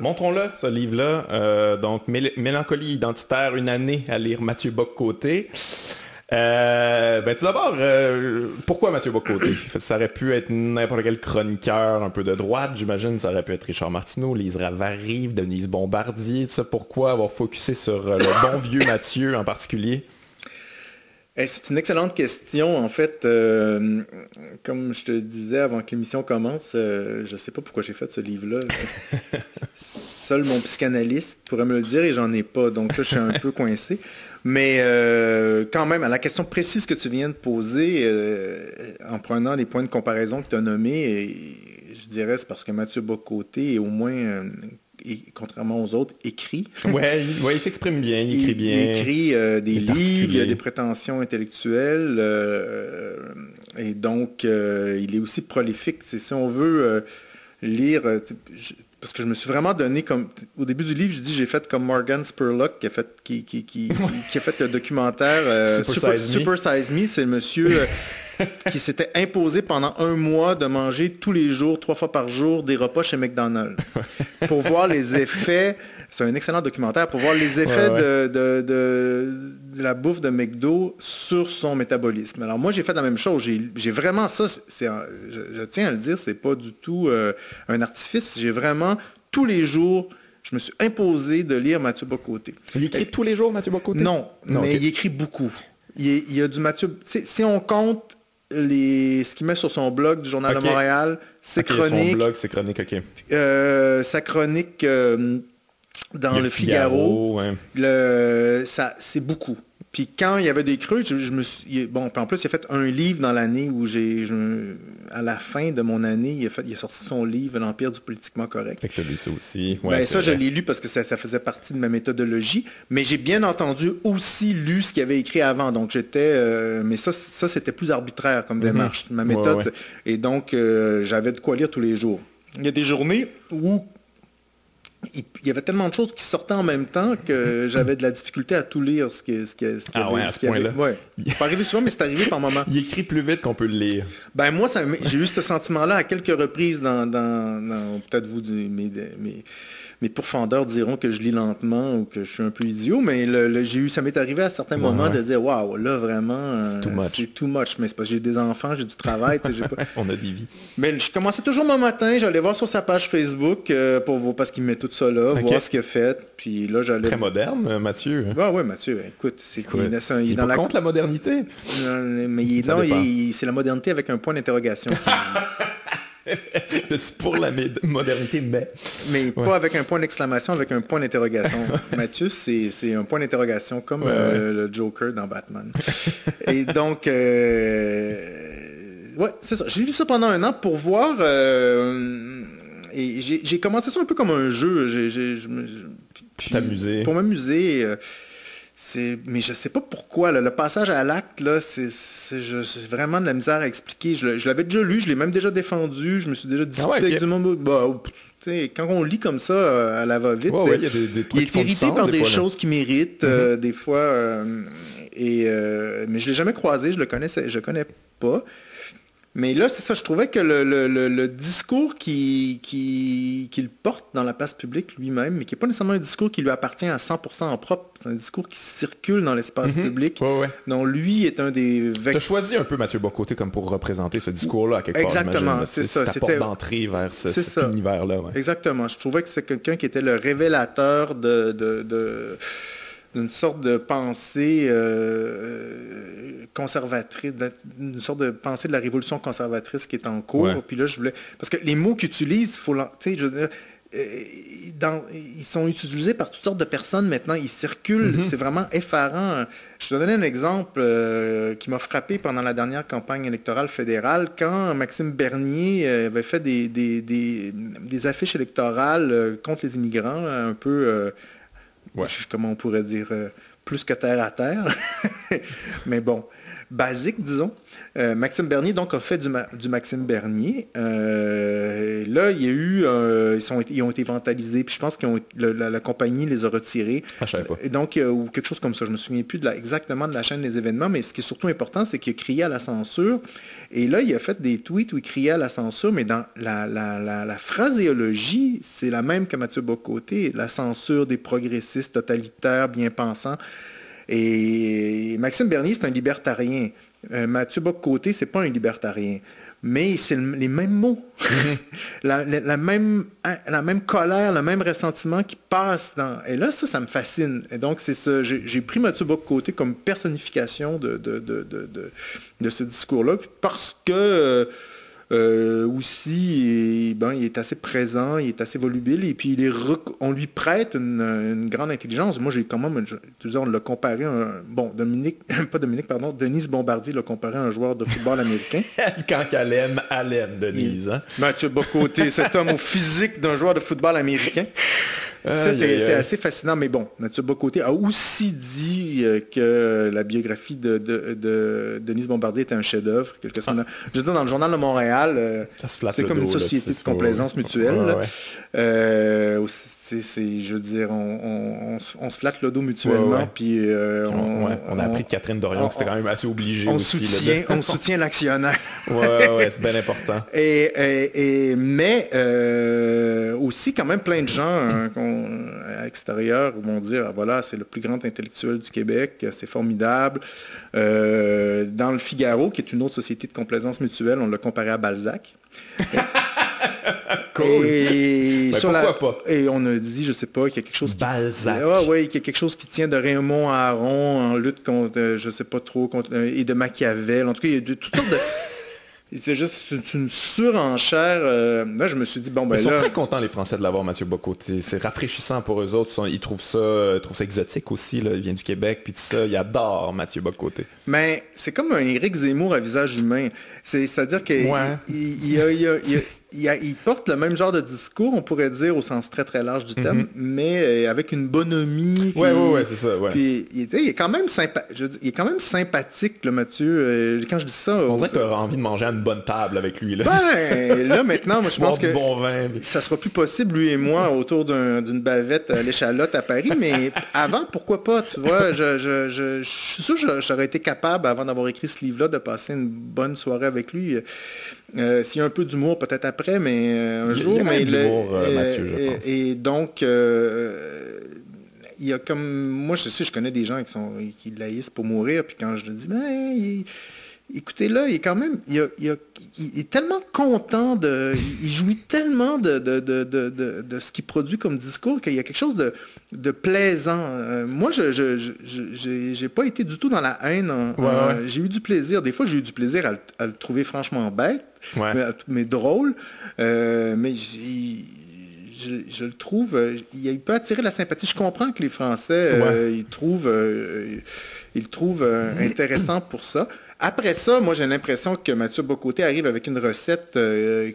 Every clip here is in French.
Montrons-le, ce livre-là. Donc, Mélancolie identitaire, une année à lire Mathieu Bock-Côté. Tout d'abord, pourquoi Mathieu Bock-Côté? Ça aurait pu être n'importe quel chroniqueur un peu de droite, j'imagine. Ça aurait pu être Richard Martineau, Lise Ravary, Denise Bombardier. Ça, pourquoi avoir focusé sur le bon vieux Mathieu en particulier? C'est une excellente question. En fait, comme je te disais avant que l'émission commence, je ne sais pas pourquoi j'ai fait ce livre-là. Seul mon psychanalyste pourrait me le dire et j'en ai pas. Donc là, je suis un peu coincé. Mais quand même, à la question précise que tu viens de poser, en prenant les points de comparaison que tu as nommés, je dirais c'est parce que Mathieu Bock-Côté est au moins... et, contrairement aux autres, écrit. Ouais, il s'exprime bien, il écrit bien. Il écrit des livres, il a des prétentions intellectuelles, et donc il est aussi prolifique. Si on veut lire, parce que je me suis vraiment donné comme... Au début du livre, je dis j'ai fait comme Morgan Spurlock qui a fait le documentaire Super Size Me. C'est le monsieur... qui s'était imposé pendant 1 mois de manger tous les jours, 3 fois par jour, des repas chez McDonald's. Pour voir les effets, c'est un excellent documentaire, pour voir les effets de la bouffe de McDo sur son métabolisme. Alors moi, j'ai fait la même chose. J'ai vraiment ça, je tiens à le dire, c'est pas du tout un artifice. J'ai vraiment, tous les jours, je me suis imposé de lire Mathieu Bock-Côté. Il écrit tous les jours, Mathieu Bock-Côté? Non, mais okay. Il écrit beaucoup. Il y a du Mathieu... Si on compte ce qu'il met sur son blog du Journal de Montréal, ses chroniques. Son blog, ses chroniques, OK. Sa chronique dans le Figaro. Ouais. C'est beaucoup. Puis quand il y avait des creux, je me suis... Bon, en plus, il a fait un livre dans l'année où à la fin de mon année, il a sorti son livre « L'Empire du politiquement correct ». Fait que tu as lu ça aussi. Ouais, ça, je l'ai lu parce que ça faisait partie de ma méthodologie. Mais j'ai bien entendu aussi lu ce qu'il avait écrit avant. Donc j'étais... mais ça, c'était plus arbitraire comme démarche, ma méthode. Ouais. Et donc, j'avais de quoi lire tous les jours. Il y a des journées où il y avait tellement de choses qui sortaient en même temps que j'avais de la difficulté à tout lire ce qu'il y avait. Ouais. C'est pas arrivé souvent, mais c'est arrivé par moments. Il écrit plus vite qu'on peut le lire. Ben moi, j'ai eu ce sentiment-là à quelques reprises dans peut-être vous, mes pourfendeurs diront que je lis lentement ou que je suis un peu idiot, mais ça m'est arrivé à certains moments de dire waouh, là vraiment c'est too much. Mais c'est parce que j'ai des enfants, j'ai du travail, j'ai pas... On a des vies. Mais je commençais toujours mon matin, j'allais voir sur sa page Facebook parce qu'il met tout ça là, voir ce qu'il a fait. Puis là, j'allais... Très moderne, Mathieu. Ouais, Mathieu, écoute, il est dans contre la modernité. Mais c'est la modernité avec un point d'interrogation. C'est pour la modernité, mais pas avec un point d'exclamation, avec un point d'interrogation. Mathieu, c'est un point d'interrogation comme le Joker dans Batman. Et donc, c'est ça. J'ai lu ça pendant 1 an pour voir... et j'ai commencé ça un peu comme un jeu. T'amuser. Pour m'amuser. Mais je sais pas pourquoi. Le passage à l'acte, là, j'ai vraiment de la misère à expliquer. Je l'avais déjà lu, je l'ai même déjà défendu, je me suis déjà discuté avec du monde. Quand on lit comme ça à la va-vite, il y a des trucs il est irrité par des choses qui méritent, des fois. Mais je l'ai jamais croisé, je le connais pas. Mais là, c'est ça, je trouvais que le discours qu'il porte dans la place publique lui-même, mais qui n'est pas nécessairement un discours qui lui appartient à 100% en propre, c'est un discours qui circule dans l'espace public. Donc lui est un des... Tu as choisi un peu Mathieu Bock-Côté comme pour représenter ce discours-là à quelque part. Exactement, c'est ça. C'est ta porte d'entrée vers cet univers-là. Ouais. Exactement, je trouvais que c'est quelqu'un qui était le révélateur d'une sorte de pensée conservatrice, d'une sorte de pensée de la révolution conservatrice qui est en cours. Ouais. Puis là, je voulais... Parce que les mots qu'ils utilisent, ils sont utilisés par toutes sortes de personnes maintenant. Ils circulent. C'est vraiment effarant. Je te donnais un exemple qui m'a frappé pendant la dernière campagne électorale fédérale, quand Maxime Bernier avait fait des affiches électorales contre les immigrants, un peu... comment on pourrait dire, plus que terre à terre. Mais bon. basique, disons. Maxime Bernier, donc, a fait du Maxime Bernier. Là, il y a eu... ils ont été vandalisés, puis je pense que la compagnie les a retirés. Ah, je savais pas. Et donc, ou quelque chose comme ça. Je me souviens plus exactement de la chaîne des événements, mais ce qui est surtout important, c'est qu'il a crié à la censure. Et là, il a fait des tweets où il criait à la censure, mais dans la phraséologie, c'est la même que Mathieu Bock-Côté, la censure des progressistes totalitaires, bien-pensants. Et Maxime Bernier, c'est un libertarien. Mathieu Bock-Côté, c'est pas un libertarien. Mais c'est les mêmes mots. la même colère, le même ressentiment qui passe dans... Et là, ça me fascine. Et donc, c'est ça. J'ai pris Mathieu Bock-Côté comme personnification de ce discours-là, parce que... aussi, il est assez présent, il est assez volubile, et puis on lui prête une grande intelligence. Moi, j'ai quand même, on l'a comparé Denise Bombardier l'a comparé à un joueur de football américain. Quand elle aime Denise. Hein? Mathieu Bock-Côté, cet homme au physique d'un joueur de football américain. Ça, c'est assez fascinant, mais bon, Mathieu Bock-Côté a aussi dit que la biographie de Denise Bombardier était un chef-d'œuvre. Je veux dire, dans le Journal de Montréal, c'est comme une société de complaisance mutuelle. Je veux dire, on se flatte le dos mutuellement. Puis, on a appris de Catherine Dorion que c'était quand même assez obligé aussi. On soutient l'actionnaire. c'est bien important. Mais aussi, quand même, plein de gens à l'extérieur vont dire, voilà, c'est le plus grand intellectuel du Québec, c'est formidable. Dans le Figaro, qui est une autre société de complaisance mutuelle, on l'a comparé à Balzac. Cool. Pourquoi pas? Et on a dit, je sais pas, qu'il y a quelque chose Balzac. qu'il y a quelque chose qui tient de Raymond Aron en lutte contre, je sais pas trop, et de Machiavel. En tout cas, il y a toutes sortes de... C'est juste une surenchère. Là, je me suis dit, Ils sont très contents, les Français, de l'avoir, Mathieu Bock-Côté. C'est rafraîchissant pour eux autres. Ils trouvent ça exotique aussi. Là. Il vient du Québec, puis tout ça. Ils adorent Mathieu Bock-Côté. Mais c'est comme un Éric Zemmour à visage humain. C'est-à-dire qu'il il porte le même genre de discours, on pourrait dire, au sens très très large du terme, mais avec une bonhomie. Oui, c'est ça. Ouais. Puis il est quand même sympathique, le Mathieu. Quand je dis ça... On dirait que tu as envie de manger à une bonne table avec lui. Là, là maintenant, moi, je pense que bon vin, ça sera plus possible, lui et moi, autour d'une bavette à l'échalote à Paris, mais avant, pourquoi pas? Tu vois, je suis sûr que j'aurais été capable, avant d'avoir écrit ce livre-là, de passer une bonne soirée avec lui. S'il y a un peu d'humour, peut-être après, mais un jour. Il y a même l'humour, Mathieu, je pense. Et donc, il y a comme... Moi, je connais des gens qui laïssent pour mourir, puis quand je le dis, écoutez, là, il est quand même... Il est tellement content il jouit tellement de ce qu'il produit comme discours qu'il y a quelque chose de plaisant. Moi, j'ai pas été du tout dans la haine. J'ai eu du plaisir. Des fois, j'ai eu du plaisir à le trouver franchement bête, mais drôle. Mais je le trouve... il peut attirer la sympathie. Je comprends que les Français, ils le trouvent intéressant pour ça. Après ça, moi, j'ai l'impression que Mathieu Bock-Côté arrive avec une recette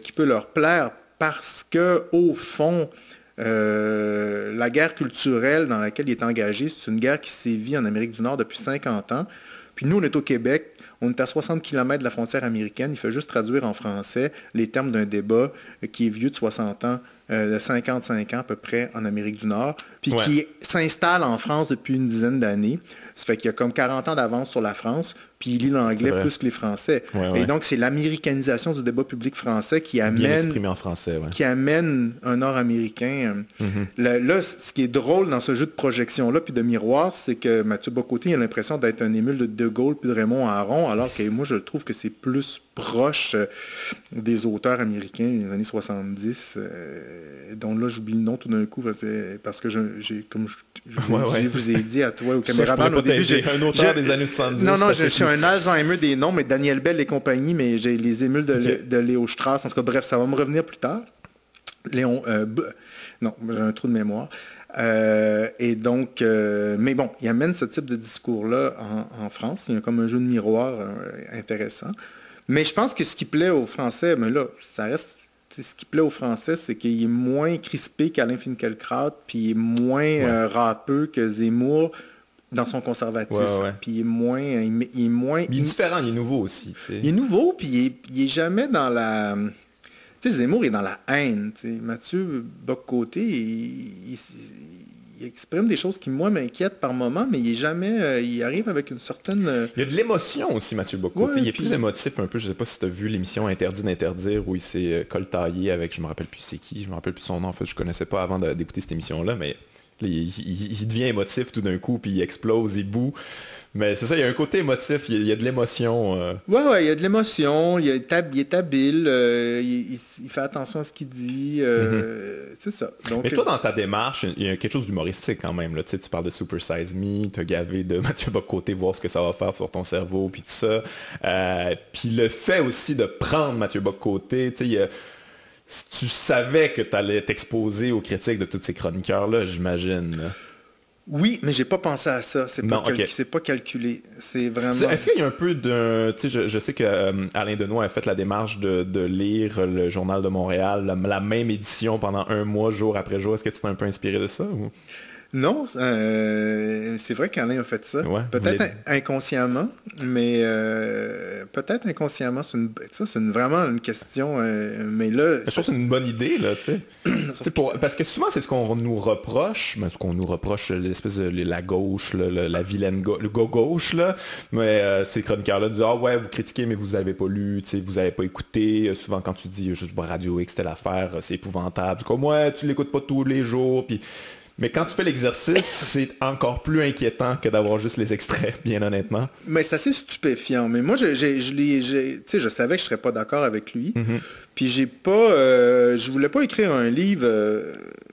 qui peut leur plaire parce que, au fond, la guerre culturelle dans laquelle il est engagé, c'est une guerre qui sévit en Amérique du Nord depuis 50 ans. Puis nous, on est au Québec, on est à 60 km de la frontière américaine. Il fait juste traduire en français les termes d'un débat qui est vieux de 60 ans, de 55 ans à peu près en Amérique du Nord, puis qui s'installe en France depuis une dizaine d'années. Ça fait qu'il y a comme 40 ans d'avance sur la France, puis il lit l'anglais plus que les Français. Et donc, c'est l'américanisation du débat public français qui amène... Bien exprimé en français, qui amène un Nord-Américain. Là, ce qui est drôle dans ce jeu de projection-là, puis de miroir, c'est que Mathieu Bock-Côté a l'impression d'être un émule de De Gaulle puis de Raymond Aron, alors que moi, je trouve que c'est plus proche des auteurs américains des années 70, dont là, j'oublie le nom tout d'un coup, parce que je vous ai dit à toi, au caméraman, au début... un auteur des années 70. Non, je suis un Alzheimer des noms, mais Daniel Bell et compagnie, mais j'ai les émules de Léo Strauss. En tout cas, bref, ça va me revenir plus tard. Non, j'ai un trou de mémoire. Et donc, mais bon, il amène ce type de discours-là en France. Il y a comme un jeu de miroir intéressant. Mais je pense que ce qui plaît aux Français, mais là, ça reste... Ce qui plaît aux Français, c'est qu'il est moins crispé qu'Alain Finkielkraut, puis il est moins râpeux que Zemmour, dans son conservatisme. Puis il est moins... Il est moins... Il est différent, il est nouveau aussi. T'sais. Il est nouveau, puis il est jamais dans la... Tu sais, Zemmour est dans la haine. T'sais. Mathieu Bock-Côté, il exprime des choses qui, moi, m'inquiètent par moment, mais il est jamais... il arrive avec une certaine... Il y a de l'émotion aussi, Mathieu Bock-Côté. Il est plus émotif un peu. Je sais pas si tu as vu l'émission Interdit d'interdire, où il s'est coltaillé avec... Je me rappelle plus c'est qui, je me rappelle plus son nom. En fait, je connaissais pas avant d'écouter cette émission-là, mais... Il devient émotif tout d'un coup, puis il explose, il boue. Mais c'est ça, il y a un côté émotif, il y a de l'émotion. Ouais, il y a de l'émotion, il est habile, il fait attention à ce qu'il dit. C'est ça. Donc, mais toi, dans ta démarche, il y a quelque chose d'humoristique quand même. Là. Tu parles de Super Size Me, tu as gavé de Mathieu Bock-Côté, voir ce que ça va faire sur ton cerveau, puis tout ça. Puis le fait aussi de prendre Mathieu Bock-Côté, tu sais, tu savais que tu allais t'exposer aux critiques de tous ces chroniqueurs-là, j'imagine. Là. Oui, mais j'ai pas pensé à ça. C'est pas calculé. C'est vraiment... Est-ce qu'il y a un peu de... Tu sais, je sais que Alain Denois a fait la démarche de lire le Journal de Montréal, la même édition pendant un mois, jour après jour. Est-ce que tu t'es un peu inspiré de ça? Ou... Non, c'est vrai qu'Alain a fait ça. Ouais, peut-être inconsciemment, mais peut-être inconsciemment. C'est vraiment une question. Mais là, je trouve que c'est une bonne idée, là, tu sais. Parce que souvent, c'est ce qu'on nous reproche, mais ce qu'on nous reproche, l'espèce de la gauche, la vilaine le gauche, là. Mais ces chroniqueurs-là disent, ah ouais, vous critiquez, mais vous avez pas lu, tu sais, vous avez pas écouté. Souvent, quand tu dis juste Radio X, c'était l'affaire, c'est épouvantable. Comme ouais, tu l'écoutes pas tous les jours, puis. Mais quand tu fais l'exercice, c'est encore plus inquiétant que d'avoir juste les extraits, bien honnêtement. Mais c'est assez stupéfiant. Mais moi, tu sais, je savais que je serais pas d'accord avec lui. Mm-hmm. Puis je voulais pas écrire un livre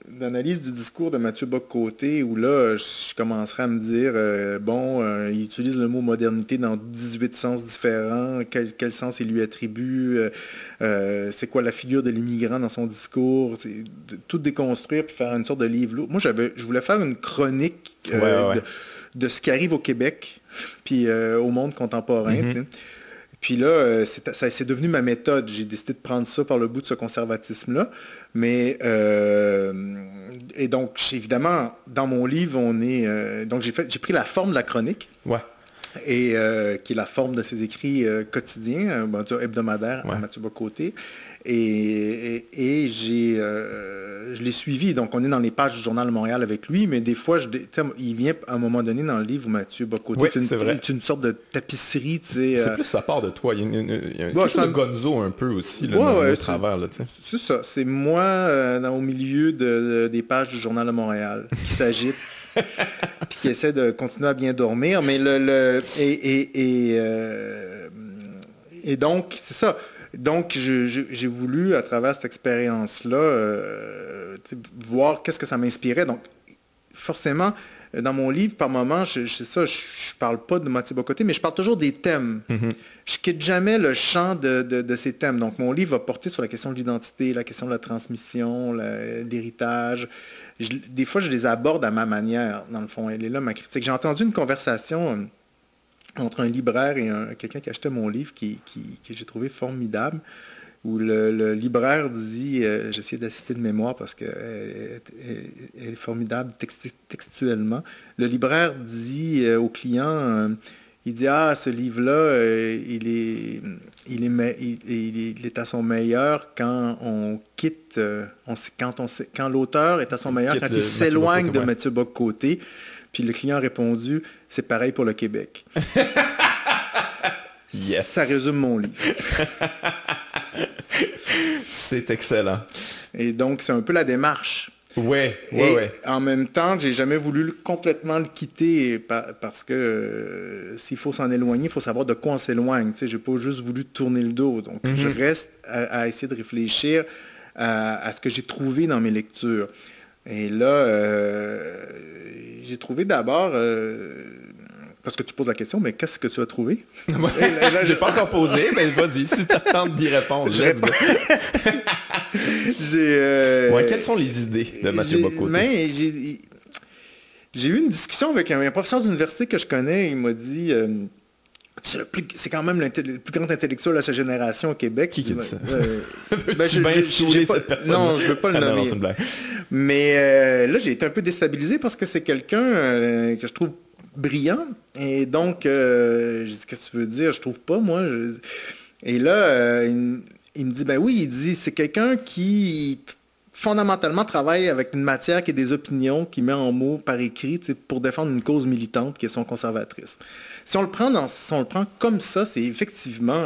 d'analyse du discours de Mathieu Bock-Côté où là, je commencerais à me dire, il utilise le mot modernité dans 18 sens différents, quel sens il lui attribue, c'est quoi la figure de l'immigrant dans son discours, tout déconstruire puis faire une sorte de livre lourd. Moi, je voulais faire une chronique de ce qui arrive au Québec puis au monde contemporain. Mm-hmm. Puis là, c'est devenu ma méthode. J'ai décidé de prendre ça par le bout de ce conservatisme-là. Mais, et donc, évidemment, dans mon livre, donc j'ai pris la forme de la chronique. Ouais. Et qui est la forme de ses écrits quotidiens, hebdomadaires à Mathieu Bock-Côté. Et je l'ai suivi. Donc, on est dans les pages du Journal de Montréal avec lui, mais des fois, il vient à un moment donné dans le livre où Mathieu Bock-Côté est une sorte de tapisserie. C'est plus ça part de toi. Il y a quelque chose de gonzo un peu aussi, dans le travers. Là, c'est ça. C'est moi au milieu des pages du Journal de Montréal qui s'agite. Puis qui essaie de continuer à bien dormir. Mais et donc, c'est ça. Donc, j'ai voulu, à travers cette expérience-là, voir qu'est-ce que ça m'inspirait. Donc, forcément, dans mon livre, par moment, je parle pas de Mathieu Bock-Côté, mais je parle toujours des thèmes. Mm-hmm. Je quitte jamais le champ de ces thèmes. Donc, mon livre va porter sur la question de l'identité, la question de la transmission, l'héritage. Des fois, je les aborde à ma manière, dans le fond. Elle est là, ma critique. J'ai entendu une conversation entre un libraire et quelqu'un qui achetait mon livre que j'ai trouvé formidable, où le libraire dit, j'essaie de la citer de mémoire parce qu'elle est formidable textuellement, le libraire dit au client, il dit, ce livre-là, il est à son meilleur quand on quitte, quand l'auteur est à son meilleur, quand il s'éloigne de Mathieu Bock-Côté. Puis le client a répondu, c'est pareil pour le Québec. Yes. Ça résume mon livre. C'est excellent. Et donc, c'est un peu la démarche. Oui. En même temps, j'ai jamais voulu complètement le quitter parce que s'il faut s'en éloigner, il faut savoir de quoi on s'éloigne. Tu sais, j'ai pas juste voulu tourner le dos. Donc, je reste à essayer de réfléchir à ce que j'ai trouvé dans mes lectures. Et là, j'ai trouvé d'abord... parce que tu poses la question, mais qu'est-ce que tu as trouvé? Là, j'ai pas encore posé, mais vas-y, si tu attends d'y répondre. Quelles sont les idées de Mathieu Bock-Côté? J'ai eu une discussion avec un professeur d'université que je connais. Il m'a dit... c'est quand même le plus grand intellectuel de sa génération au Québec. Qui dit ça? Cette personne? Non, je veux pas le nommer. Non, c'est une blague. Mais là, j'ai été un peu déstabilisé parce que c'est quelqu'un que je trouve brillant. Et donc, j'ai dit, qu'est-ce que tu veux dire? Je trouve pas, moi. Et là, il me dit, ben oui, il dit, c'est quelqu'un qui fondamentalement travaille avec une matière qui est des opinions, qui met en mots par écrit pour défendre une cause militante qui est son conservatrice. Si on le prend comme ça, c'est effectivement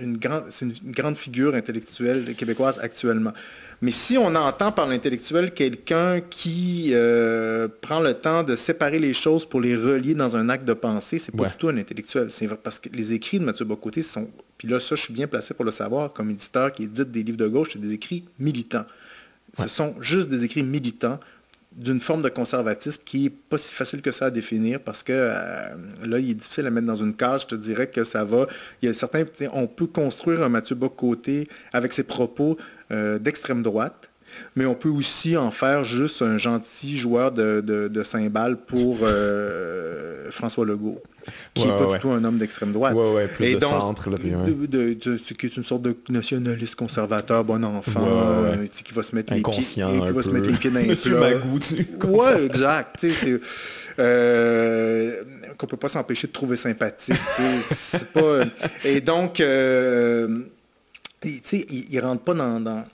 une grande figure intellectuelle québécoise actuellement. Mais si on entend par l'intellectuel quelqu'un qui prend le temps de séparer les choses pour les relier dans un acte de pensée, c'est pas du tout un intellectuel. C'est vrai, parce que les écrits de Mathieu Bock-Côté sont... Puis là, ça, je suis bien placé pour le savoir, comme éditeur qui édite des livres de gauche, c'est des écrits militants. Ce sont juste des écrits militants d'une forme de conservatisme qui n'est pas si facile que ça à définir parce que là, il est difficile à mettre dans une case. Je te dirais que ça va. Il y a certains... On peut construire un Mathieu Bock-Côté avec ses propos d'extrême droite, mais on peut aussi en faire juste un gentil joueur de cymbales pour François Legault, qui n'est pas du tout un homme d'extrême droite. Plus et de donc, centre. Là, ce qui est une sorte de nationaliste conservateur, bon enfant, qui va se mettre les pieds, qui va se mettre les pieds dans les Monsieur Magou, oui, exact. Qu'on peut pas s'empêcher de trouver sympathique. C'est pas... Et donc... il ne rentre pas dans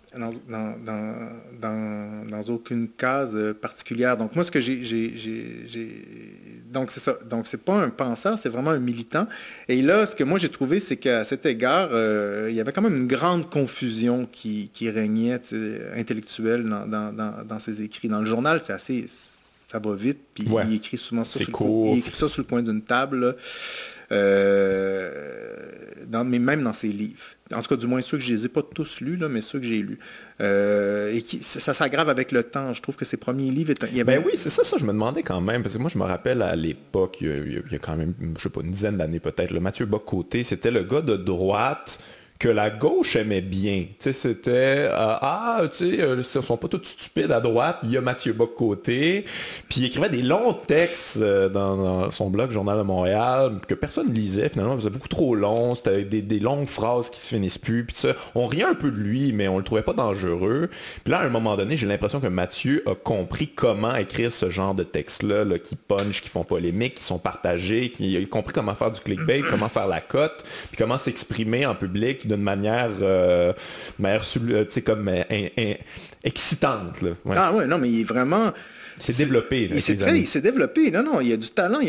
aucune case particulière. Donc, moi, ce que donc, c'est ça. Donc, c'est pas un penseur, c'est vraiment un militant. Et là, ce que moi, j'ai trouvé, c'est qu'à cet égard, il y avait quand même une grande confusion qui régnait intellectuelle dans ses écrits. Dans le journal, c'est assez... Ça va vite, puis il écrit souvent ça il écrit ça sur le coin d'une table, mais même dans ses livres. En tout cas, du moins ceux que je les ai pas tous lus, là, mais ceux que j'ai lus. Et ça s'aggrave avec le temps. Je trouve que ses premiers livres... oui, c'est ça, je me demandais quand même, parce que moi, je me rappelle à l'époque, il y a quand même, je sais pas, une dizaine d'années peut-être, le Mathieu Bock-Côté, c'était le gars de droite que la gauche aimait bien. Tu sais, c'était ils sont pas tous stupides à droite, il y a Mathieu Bock-Côté, puis il écrivait des longs textes dans son blog Journal de Montréal que personne ne lisait finalement, c'était beaucoup trop long, c'était des longues phrases qui se finissent plus, puis ça, on riait un peu de lui, mais on le trouvait pas dangereux. Puis là, à un moment donné, j'ai l'impression que Mathieu a compris comment écrire ce genre de textes-là, là, qui punch, qui font polémique, qui sont partagés, qui a compris comment faire du clickbait, comment faire la cote, puis comment s'exprimer en public d'une manière comme excitante. Là. Ouais. Ah ouais, non, mais il est vraiment... C'est développé. Il s'est développé. Non, il y a du talent.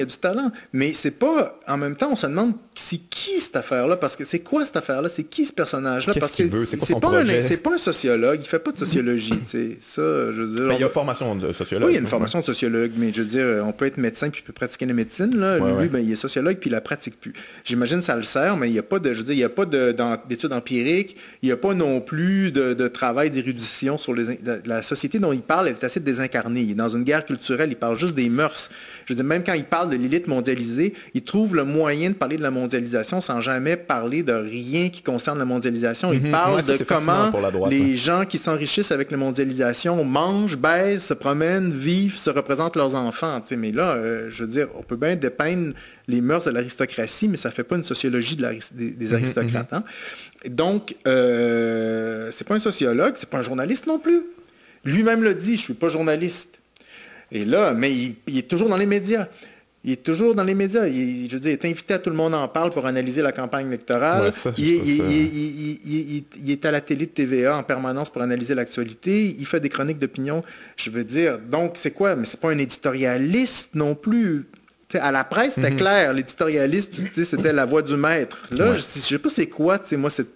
Mais c'est pas... En même temps, on se demande c'est qui cette affaire-là? Parce que c'est quoi cette affaire-là? C'est qui ce personnage-là? Qu'est-ce qu'il veut? C'est quoi son projet? C'est pas un sociologue. Il fait pas de sociologie. Ça, je veux dire... Mais il y a une formation de sociologue. Oui, il y a une formation de sociologue. Mais je veux dire, on peut être médecin puis peut pratiquer la médecine. Là. Lui, ben, il est sociologue puis il la pratique plus. J'imagine que ça le sert, mais il n'y a pas de... Je veux dire, il n'y a pas d'études empiriques. Il n'y a pas non plus de travail d'érudition sur la société dont il parle. Elle est assez désincarnée. Il est dans une guerre culturelle, il parle juste des mœurs. Je veux dire, même quand il parle de l'élite mondialisée, il trouve le moyen de parler de la mondialisation sans jamais parler de rien qui concerne la mondialisation. Il parle de comment les gens qui s'enrichissent avec la mondialisation mangent, baisent, se promènent, vivent, se représentent leurs enfants. Tu sais, mais là, je veux dire, on peut bien dépeindre les mœurs de l'aristocratie, mais ça ne fait pas une sociologie des aristocrates. Hein? Donc, c'est pas un sociologue, c'est pas un journaliste non plus. Lui-même le dit, je ne suis pas journaliste. Et là, mais il est toujours dans les médias. Il est toujours dans les médias. Je veux dire, il est invité à Tout le monde en parle pour analyser la campagne électorale. Il est à la télé de TVA en permanence pour analyser l'actualité. Il fait des chroniques d'opinion. Je veux dire, donc c'est quoi? Mais c'est pas un éditorialiste non plus. T'sais, à la presse, c'était clair. L'éditorialiste, c'était la voix du maître. Là, je sais pas c'est quoi, moi, cette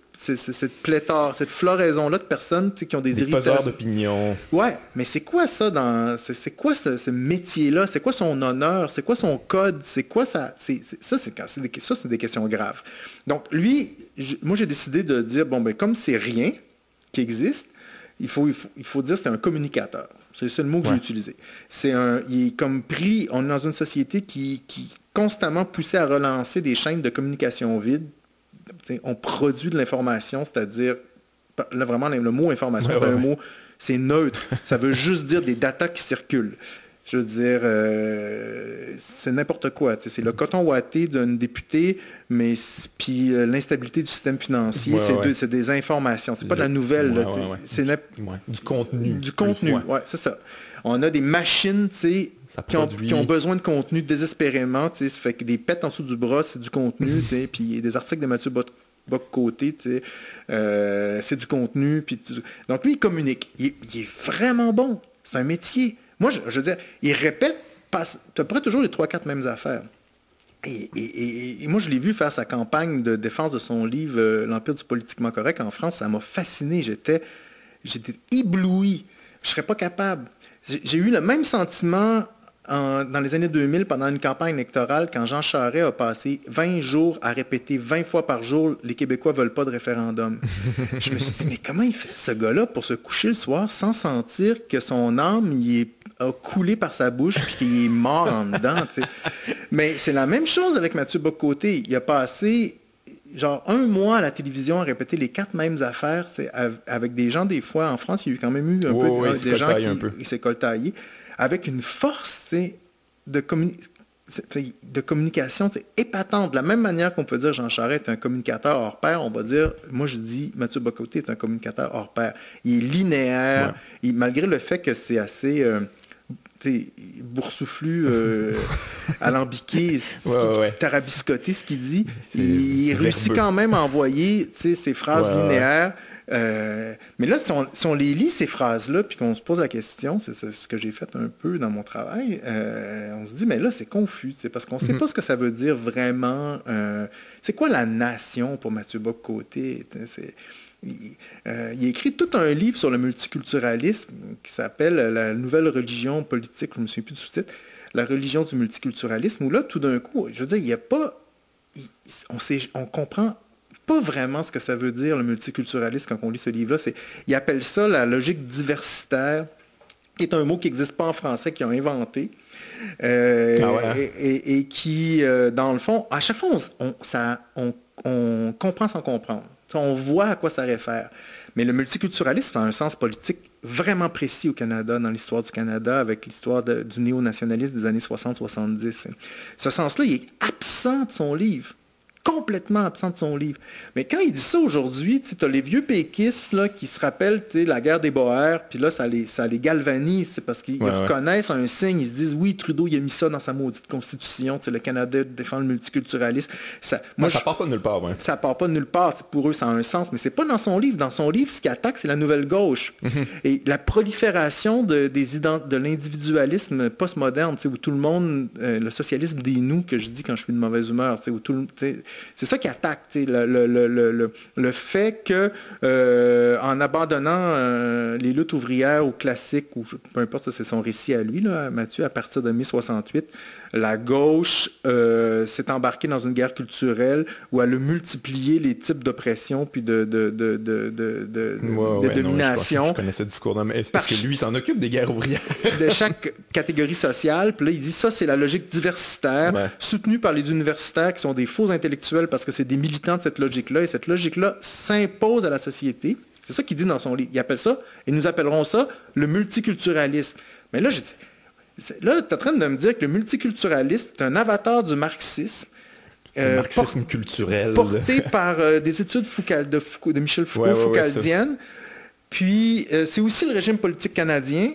pléthore, cette floraison-là de personnes qui ont des irritations. Des faiseurs d'opinion. Ouais, mais c'est quoi ça c'est quoi ce métier-là? C'est quoi son honneur? C'est quoi son code? C'est quoi ça? C'est des questions graves. Donc, lui, moi, j'ai décidé de dire, bon, ben comme c'est rien qui existe, il faut dire que c'est un communicateur. C'est le mot que j'ai utilisé. Il est comme pris, on est dans une société qui constamment poussait à relancer des chaînes de communication vides. On produit de l'information, c'est-à-dire, là vraiment le mot information, un mot, c'est neutre. Ça veut juste dire des datas qui circulent. Je veux dire, c'est n'importe quoi. C'est le coton ouaté d'une députée, mais puis l'instabilité du système financier, c'est des informations. C'est pas de la nouvelle. C'est du contenu. Du contenu, c'est ça. On a des machines, qui ont besoin de contenu désespérément. Ça fait que des pets en dessous du bras, c'est du contenu. Puis des articles de Mathieu Bock-Côté, c'est du contenu. Donc lui, il communique. Il est vraiment bon. C'est un métier. Moi, je veux dire, il répète à peu près toujours les 3-4 mêmes affaires. Et moi, je l'ai vu faire sa campagne de défense de son livre L'Empire du politiquement correct en France. Ça m'a fasciné. J'étais ébloui. Je ne serais pas capable. J'ai eu le même sentiment dans les années 2000 pendant une campagne électorale quand Jean Charest a passé 20 jours à répéter 20 fois par jour « Les Québécois ne veulent pas de référendum ». Je me suis dit, mais comment il fait ce gars-là pour se coucher le soir sans sentir que son âme a coulé par sa bouche et qu'il est mort en dedans, t'sais. Mais c'est la même chose avec Mathieu Bock-Côté. Il a passé genre 1 mois à la télévision à répéter les 4 mêmes affaires, avec des gens, des fois, en France, il y a eu quand même eu un peu des gens qui s'est coltaillé, avec une force de communication épatante. De la même manière qu'on peut dire Jean Charest est un communicateur hors pair, on va dire, moi je dis Mathieu Bock-Côté est un communicateur hors pair. Il est linéaire, malgré le fait que c'est assez... boursouflu, alambiqué, tarabiscoté, ce qu'il dit. Il réussit quand même à envoyer ces phrases linéaires. Mais là, si on les lit, ces phrases-là, puis qu'on se pose la question, c'est ce que j'ai fait un peu dans mon travail, on se dit, mais là, c'est confus, parce qu'on ne sait pas ce que ça veut dire vraiment. C'est quoi la nation pour Mathieu Bock-Côté? Il a écrit tout un livre sur le multiculturalisme qui s'appelle « La nouvelle religion politique », je ne me souviens plus du sous-titre, « La religion du multiculturalisme », où là, tout d'un coup, je veux dire, il n'y a pas... On comprend pas vraiment ce que ça veut dire, le multiculturalisme, quand on lit ce livre-là. Il appelle ça la logique diversitaire, qui est un mot qui n'existe pas en français, qu'ils ont inventé, et qui, dans le fond, à chaque fois, on comprend sans comprendre. On voit à quoi ça réfère. Mais le multiculturalisme a un sens politique vraiment précis au Canada, dans l'histoire du Canada, avec l'histoire du néo-nationalisme des années 60-70. Ce sens-là, il est absent de son livre. Complètement absent de son livre. Mais quand il dit ça aujourd'hui, tu as les vieux péquistes là, qui se rappellent la guerre des Boers, puis là, ça les galvanise, parce qu'ils reconnaissent un signe, ils se disent, oui, Trudeau, il a mis ça dans sa maudite constitution, le Canada défend le multiculturalisme. Ça part pas de nulle part. Ça part pas de nulle part. Pour eux, ça a un sens, mais c'est pas dans son livre. Dans son livre, ce qui attaque, c'est la nouvelle gauche. Et la prolifération de l'individualisme postmoderne, où tout le monde, le socialisme des nous, que je dis quand je suis de mauvaise humeur, où tout c'est ça qui attaque, le fait que en abandonnant les luttes ouvrières ou classiques, ou peu importe, c'est son récit à lui, là, Mathieu, à partir de mai 68, la gauche s'est embarquée dans une guerre culturelle où elle a multiplié les types d'oppression puis de domination. Je connais ce discours-là, mais parce que lui, il s'en occupe des guerres ouvrières. De chaque catégorie sociale. Puis là, il dit ça, c'est la logique diversitaire, soutenue par les universitaires qui sont des faux intellectuels parce que c'est des militants de cette logique-là. Et cette logique-là s'impose à la société. C'est ça qu'il dit dans son livre. Il appelle ça, et nous appellerons ça le multiculturalisme. Mais là, j'ai dit... Là, tu es en train de me dire que le multiculturalisme est un avatar du marxisme. Le marxisme culturel. Porté par des études de Michel Foucault, foucaldiennes. Puis, c'est aussi le régime politique canadien.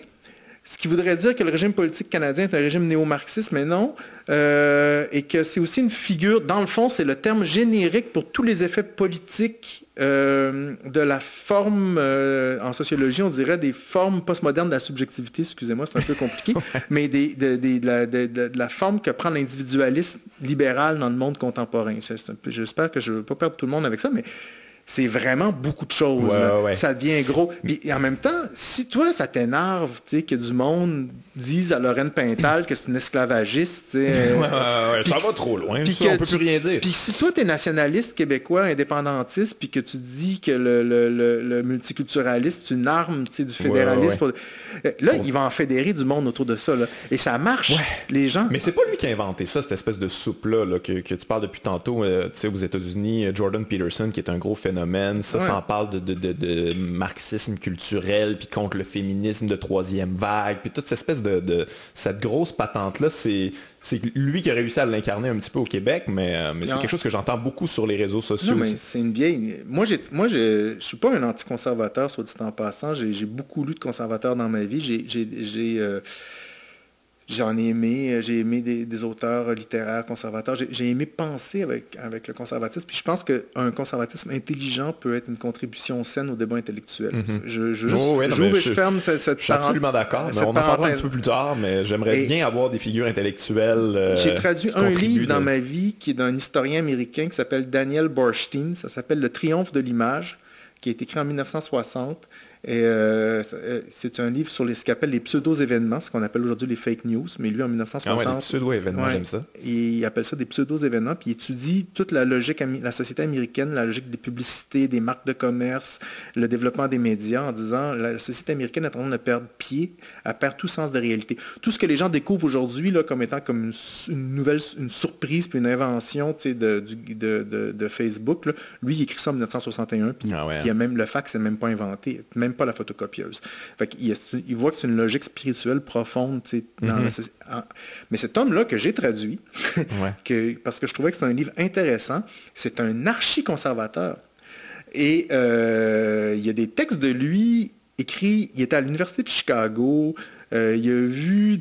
Ce qui voudrait dire que le régime politique canadien est un régime néo-marxiste, mais non. Et que c'est aussi une figure, dans le fond, c'est le terme générique pour tous les effets politiques de la forme, en sociologie, on dirait des formes postmodernes de la subjectivité, excusez-moi, c'est un peu compliqué, mais de la forme que prend l'individualisme libéral dans le monde contemporain. J'espère que je ne veux pas perdre tout le monde avec ça, mais c'est vraiment beaucoup de choses. Ça devient gros. Et en même temps, si toi, ça t'énerve que du monde dise à Lorraine Pintal que c'est une esclavagiste, ça va trop loin. On ne peut plus rien dire. Puis si toi, tu es nationaliste québécois, indépendantiste, puis que tu dis que le multiculturalisme, c'est une arme du fédéralisme, là, il va en fédérer du monde autour de ça. Là. Et ça marche. Les gens... Mais c'est pas lui qui a inventé ça, cette espèce de soupe-là que tu parles depuis tantôt. Aux États-Unis, Jordan Peterson, qui est un gros phénomène phénomène. Ça en parle de marxisme culturel, puis contre le féminisme de troisième vague, puis toute cette espèce de cette grosse patente-là, c'est lui qui a réussi à l'incarner un petit peu au Québec, mais c'est quelque chose que j'entends beaucoup sur les réseaux sociaux. Non, mais c'est une vieille... Moi, je suis pas un anticonservateur, soit dit en passant. J'ai beaucoup lu de conservateurs dans ma vie. J'en ai aimé, j'ai aimé des auteurs littéraires conservateurs. J'ai aimé penser avec le conservatisme. Puis je pense qu'un conservatisme intelligent peut être une contribution saine au débat intellectuel. Je ferme cette parenthèse. Je suis absolument d'accord. On en parlera un petit peu plus tard, mais j'aimerais bien avoir des figures intellectuelles. J'ai traduit un livre dans ma vie qui est d'un historien américain qui s'appelle Daniel Boorstin. Ça s'appelle Le triomphe de l'image, qui a été écrit en 1960. Et c'est un livre sur ce qu'appelle les pseudo-événements, ce qu'on appelle aujourd'hui les fake news, mais lui en 1960... Ah ouais, les pseudo-événements, j'aime ça. Il appelle ça des pseudo-événements, puis il étudie toute la logique, la société américaine, la logique des publicités, des marques de commerce, le développement des médias, en disant la société américaine est en train de perdre pied, elle perd tout sens de réalité. Tout ce que les gens découvrent aujourd'hui là, comme étant comme une surprise, puis une invention de Facebook, là, lui il écrit ça en 1961, puis il y a même le fax n'est même pas inventé, même pas la photocopieuse. Fait il voit que c'est une logique spirituelle profonde dans la société. Mais cet homme-là que j'ai traduit, parce que je trouvais que c'est un livre intéressant, c'est un archi-conservateur. Et il y a des textes de lui écrits, il était à l'Université de Chicago, il a vu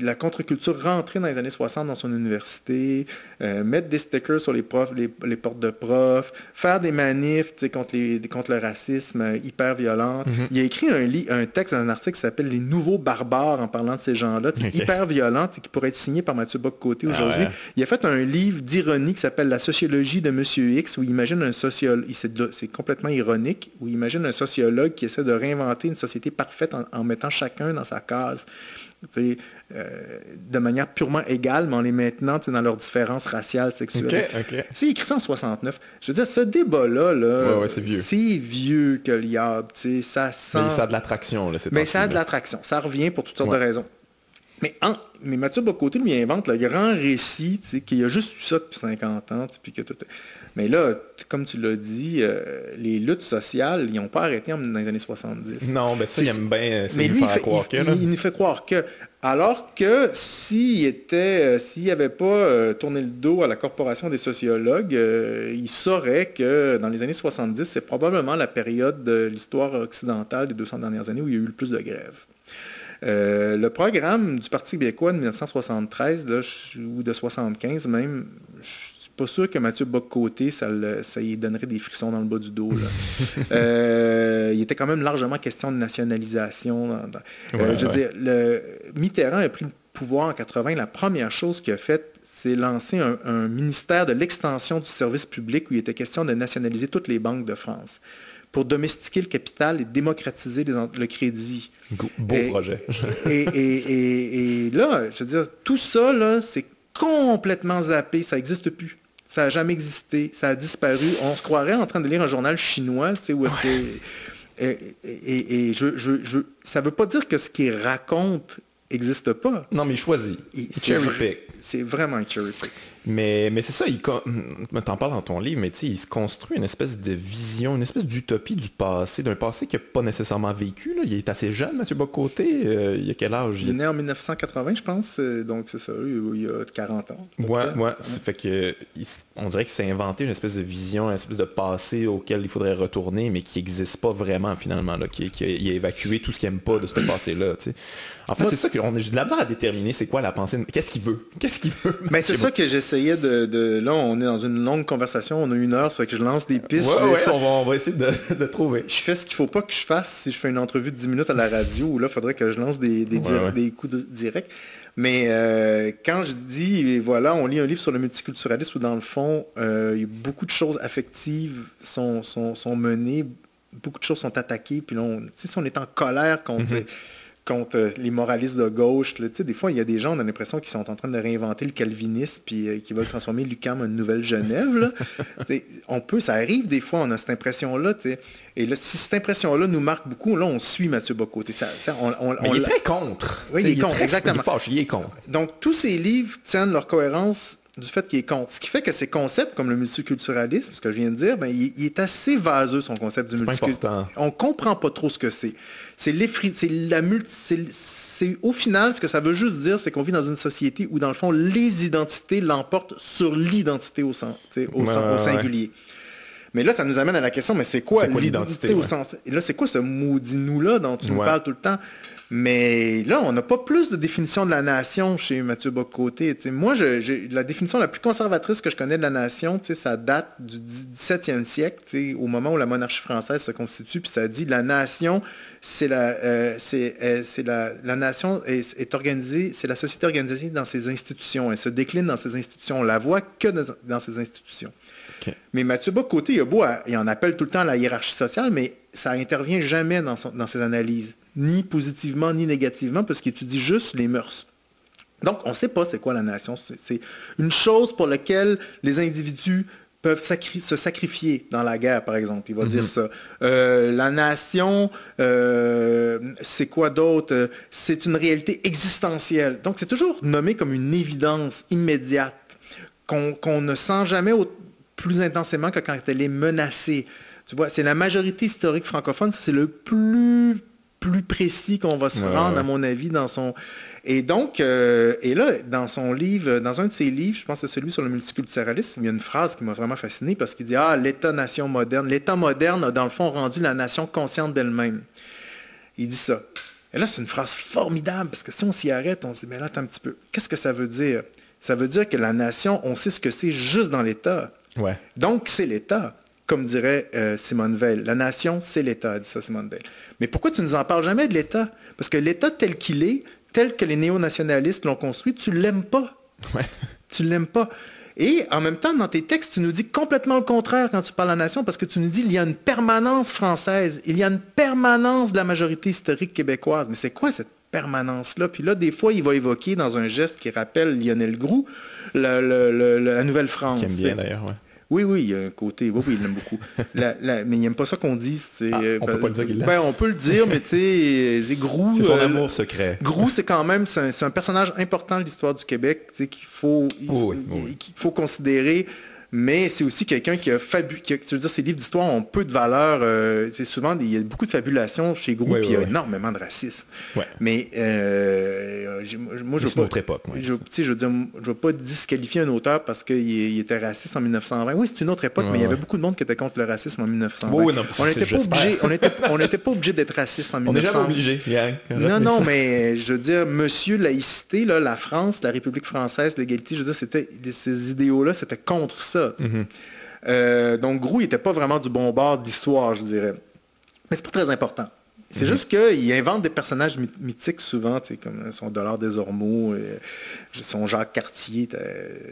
la contre-culture rentrer dans les années 60 dans son université, mettre des stickers sur les profs, les portes de profs, faire des manifs contre le racisme hyper violent. Il a écrit un texte, un article qui s'appelle « Les nouveaux barbares » en parlant de ces gens-là, hyper violents, qui pourrait être signé par Mathieu Bock-Côté aujourd'hui. Il a fait un livre d'ironie qui s'appelle « La sociologie de Monsieur X » où il imagine un sociologue, c'est complètement ironique, où il imagine un sociologue qui essaie de réinventer une société parfaite en mettant chacun dans sa case, de manière purement égale, mais en les maintenant dans leurs différences raciales, sexuelles. Il écrit ça en 69. Je veux dire, ce débat-là, c'est vieux. C'est vieux que liable. Ça sent... Mais ça a de l'attraction. Mais ça a de l'attraction. Ça revient pour toutes sortes de raisons. Mais Mathieu Bock-Côté, lui, invente le grand récit, qu'il a juste eu ça depuis 50 ans. Puis que mais là, comme tu l'as dit, les luttes sociales, ils n'ont pas arrêté dans les années 70. Non, ben ça, il aime bien mais lui, il nous fait croire que. Alors que s'il n'avait pas tourné le dos à la Corporation des sociologues, il saurait que dans les années 70, c'est probablement la période de l'histoire occidentale des 200 dernières années où il y a eu le plus de grèves. Le programme du Parti québécois de 1973, là, ou de 1975 même, je suis pas sûr que Mathieu Bock-Côté, ça lui donnerait des frissons dans le bas du dos. Là. Il était quand même largement question de nationalisation. Je veux dire, Mitterrand a pris le pouvoir en 80. La première chose qu'il a faite, c'est lancer un ministère de l'extension du service public où il était question de nationaliser toutes les banques de France pour domestiquer le capital et démocratiser le crédit. Beau projet. et là, je veux dire, tout ça, là, c'est complètement zappé. Ça n'existe plus. Ça n'a jamais existé. Ça a disparu. On se croirait en train de lire un journal chinois, tu sais, où est-ce que... ça ne veut pas dire que ce qu'il raconte n'existe pas. Non, mais il choisit. C'est vraiment un cherry pick. Mais c'est ça, t'en parles dans ton livre, mais il se construit une espèce de vision, une espèce d'utopie du passé, d'un passé qu'il n'a pas nécessairement vécu. Là. Il est assez jeune, Mathieu Bock-Côté. Il a quel âge? Il est né en 1980, je pense, donc c'est ça, il a 40 ans. Ça fait que on dirait qu'il s'est inventé une espèce de vision, une espèce de passé auquel il faudrait retourner, mais qui n'existe pas vraiment finalement, là, qui a évacué tout ce qu'il n'aime pas de ce passé-là. T'sais. En fait, c'est ça que j'ai de la misère à déterminer, c'est quoi la pensée, qu'est-ce qu'il veut? Mais c'est ça que j'essayais de... Là, on est dans une longue conversation, on a 1 heure, ça fait que je lance des pistes. On va essayer de trouver. Je fais ce qu'il ne faut pas que je fasse si je fais une entrevue de 10 minutes à la radio, où là, il faudrait que je lance des coups directs. Mais quand je dis, voilà, on lit un livre sur le multiculturalisme où dans le fond, beaucoup de choses affectives sont menées, beaucoup de choses sont attaquées, puis là, si on est en colère contre les moralistes de gauche, là, des fois, il y a des gens, on a l'impression qu'ils sont en train de réinventer le calvinisme, puis qui veulent transformer l'UQAM en une nouvelle Genève. Là. Ça arrive des fois, on a cette impression-là. Et là, si cette impression-là nous marque beaucoup, là, on suit Mathieu Bock-Côté. Mais il est très contre. Oui, il est contre, exactement. Il est contre. Donc, tous ces livres tiennent leur cohérence du fait qu'il est contre. Ce qui fait que ces concepts, comme le multiculturalisme, ce que je viens de dire, ben, il est assez vaseux, son concept du multiculturalisme. On ne comprend pas trop ce que c'est. Au final, ce que ça veut juste dire, c'est qu'on vit dans une société où, dans le fond, les identités l'emportent sur l'identité au singulier. Mais là, ça nous amène à la question, mais c'est quoi l'identité au sens... Et là, c'est quoi ce maudit nous-là dont tu nous parles tout le temps? Mais là, on n'a pas plus de définition de la nation chez Mathieu Bock-Côté. Moi, la définition la plus conservatrice que je connais de la nation, ça date du 17e siècle, au moment où la monarchie française se constitue, puis ça dit la nation, la nation est organisée, c'est la société organisée dans ses institutions. Elle se décline dans ses institutions. On la voit que dans ses institutions. Okay. Mais Mathieu Bock-Côté, il en appelle tout le temps à la hiérarchie sociale, mais ça n'intervient jamais dans ses analyses, ni positivement, ni négativement, parce qu'il étudie juste les mœurs. Donc, on ne sait pas c'est quoi la nation. C'est une chose pour laquelle les individus peuvent se sacrifier dans la guerre, par exemple. Il va dire ça. La nation, c'est quoi d'autre? C'est une réalité existentielle. Donc, c'est toujours nommé comme une évidence immédiate qu'on ne sent jamais plus intensément que quand elle est menacée. Tu vois, c'est la majorité historique francophone, c'est le plus précis qu'on va se rendre, à mon avis, dans son... Et donc, et là, dans son livre, dans un de ses livres, je pense que c'est celui sur le multiculturalisme, il y a une phrase qui m'a vraiment fasciné parce qu'il dit « Ah, l'État-nation moderne. L'État moderne a, dans le fond, rendu la nation consciente d'elle-même. » Il dit ça. Et là, c'est une phrase formidable parce que si on s'y arrête, on se dit « Mais là, attends un petit peu. Qu'est-ce que ça veut dire? » Ça veut dire que la nation, on sait ce que c'est juste dans l'État. Ouais. Donc, c'est l'État, comme dirait Simone Veil. La nation, c'est l'État, dit ça Simone Veil. Mais pourquoi tu ne nous en parles jamais de l'État? Parce que l'État tel qu'il est, tel que les néo-nationalistes l'ont construit, tu ne l'aimes pas. Ouais. Tu ne l'aimes pas. Et en même temps, dans tes textes, tu nous dis complètement le contraire quand tu parles de la nation, parce que tu nous dis qu'il y a une permanence française, il y a une permanence de la majorité historique québécoise. Mais c'est quoi cette permanence-là? Puis là, des fois, il va évoquer dans un geste qui rappelle Lionel Groulx, la Nouvelle-France. Qui aime bien, d'ailleurs, ouais. Oui, il y a un côté, oui, il l'aime beaucoup. Mais il n'aime pas ça qu'on dise. On peut pas le dire qu'il l'aime. On peut le dire, mais tu sais, Groulx... C'est son amour secret. Groulx, c'est quand même, c'est un personnage important de l'histoire du Québec, tu sais, qu'il faut considérer. Mais c'est aussi quelqu'un qui a je veux dire, ses livres d'histoire ont peu de valeur. C'est souvent, il y a beaucoup de fabulation chez Groulx, puis il y a énormément de racisme. Ouais. Mais moi, je veux pas... autre époque. Ouais, je veux dire, je veux pas disqualifier un auteur parce qu'il était raciste en 1920. Oui, c'est une autre époque, mais il y avait beaucoup de monde qui était contre le racisme en 1920. Oui, non, on n'était pas obligé d'être raciste en 1920. On n'est jamais obligé. Non, mais je veux dire, monsieur laïcité, là, la France, la République française, l'égalité, je veux dire, ces idéaux-là, c'était contre ça. Donc Groulx n'était pas vraiment du bon bord d'histoire, je dirais. Mais c'est pas très important. C'est juste qu'il invente des personnages mythiques souvent, comme son Dollard des Ormeaux, son Jacques Cartier.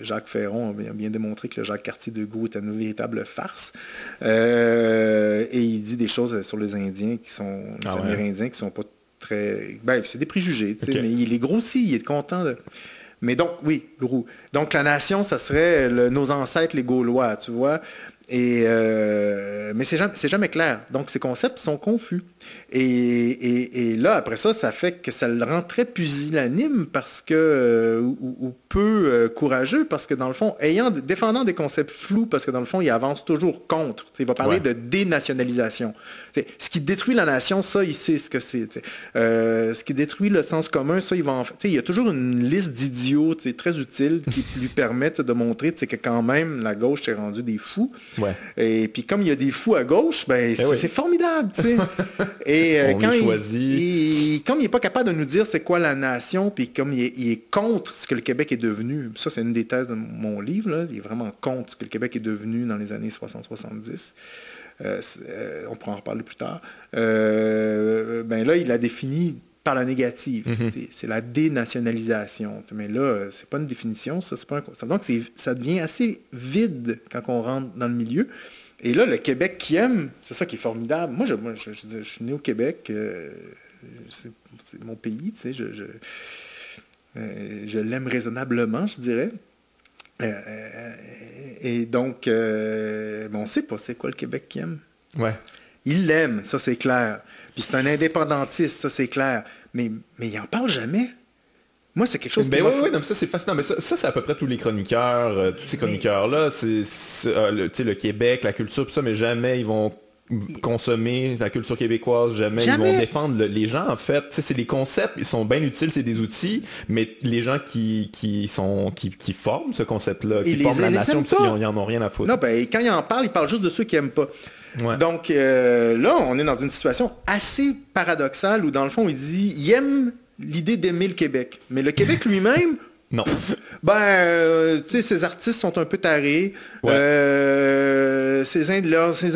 Jacques Ferron a bien démontré que le Jacques Cartier de Groulx était une véritable farce. Et il dit des choses sur les Indiens qui sont les Amérindiens qui sont pas très... c'est des préjugés, mais il est grossi, il est content de... Mais donc, oui, Groulx. Donc, la nation, ça serait nos ancêtres, les Gaulois, tu vois. Mais c'est jamais clair. Donc, ces concepts sont confus. Et là, après ça, ça fait que ça le rend très pusillanime parce que, ou peu courageux, parce que dans le fond, défendant des concepts flous, parce que dans le fond, il avance toujours contre. Il va parler de dénationalisation. Ce qui détruit la nation, ça, il sait ce que c'est. Ce qui détruit le sens commun, ça, il va en fait. Il y a toujours une liste d'idiots très utile qui lui permettent de montrer que quand même, la gauche s'est rendue des fous. Ouais. Et puis comme il y a des fous à gauche, c'est formidable, tu sais. Et quand comme il n'est pas capable de nous dire c'est quoi la nation, puis comme il est contre ce que le Québec est devenu, ça c'est une des thèses de mon livre, là, il est vraiment contre ce que le Québec est devenu dans les années 60-70. On pourra en reparler plus tard. Là, il a défini par la négative. C'est la dénationalisation. Mais là, c'est pas une définition, ça. C'est pas donc, ça devient assez vide quand on rentre dans le milieu. Et là, le Québec qui aime, c'est ça qui est formidable. Moi, je suis né au Québec. C'est mon pays, tu sais. Je l'aime raisonnablement, je dirais. Et donc, on sait pas c'est quoi le Québec qui aime. Ouais. Il l'aime, ça c'est clair. Puis c'est un indépendantiste, ça c'est clair. Mais il n'en parle jamais. Moi, c'est quelque chose qui m'a fait... ça c'est fascinant. Mais ça c'est à peu près tous les chroniqueurs, tous ces chroniqueurs-là. Le Québec, la culture, ça, mais jamais ils vont consommer la culture québécoise, jamais ils vont défendre les gens, en fait. C'est les concepts, ils sont bien utiles, c'est des outils, mais les gens qui forment ce concept-là, qui forment la nation, ils en ont rien à foutre. Non, quand ils en parlent juste de ceux qui n'aiment pas. Ouais. Donc là, on est dans une situation assez paradoxale où, dans le fond, il aime l'idée d'aimer le Québec. Mais le Québec lui-même... Non. Tu sais, ces artistes sont un peu tarés. Ouais. Ces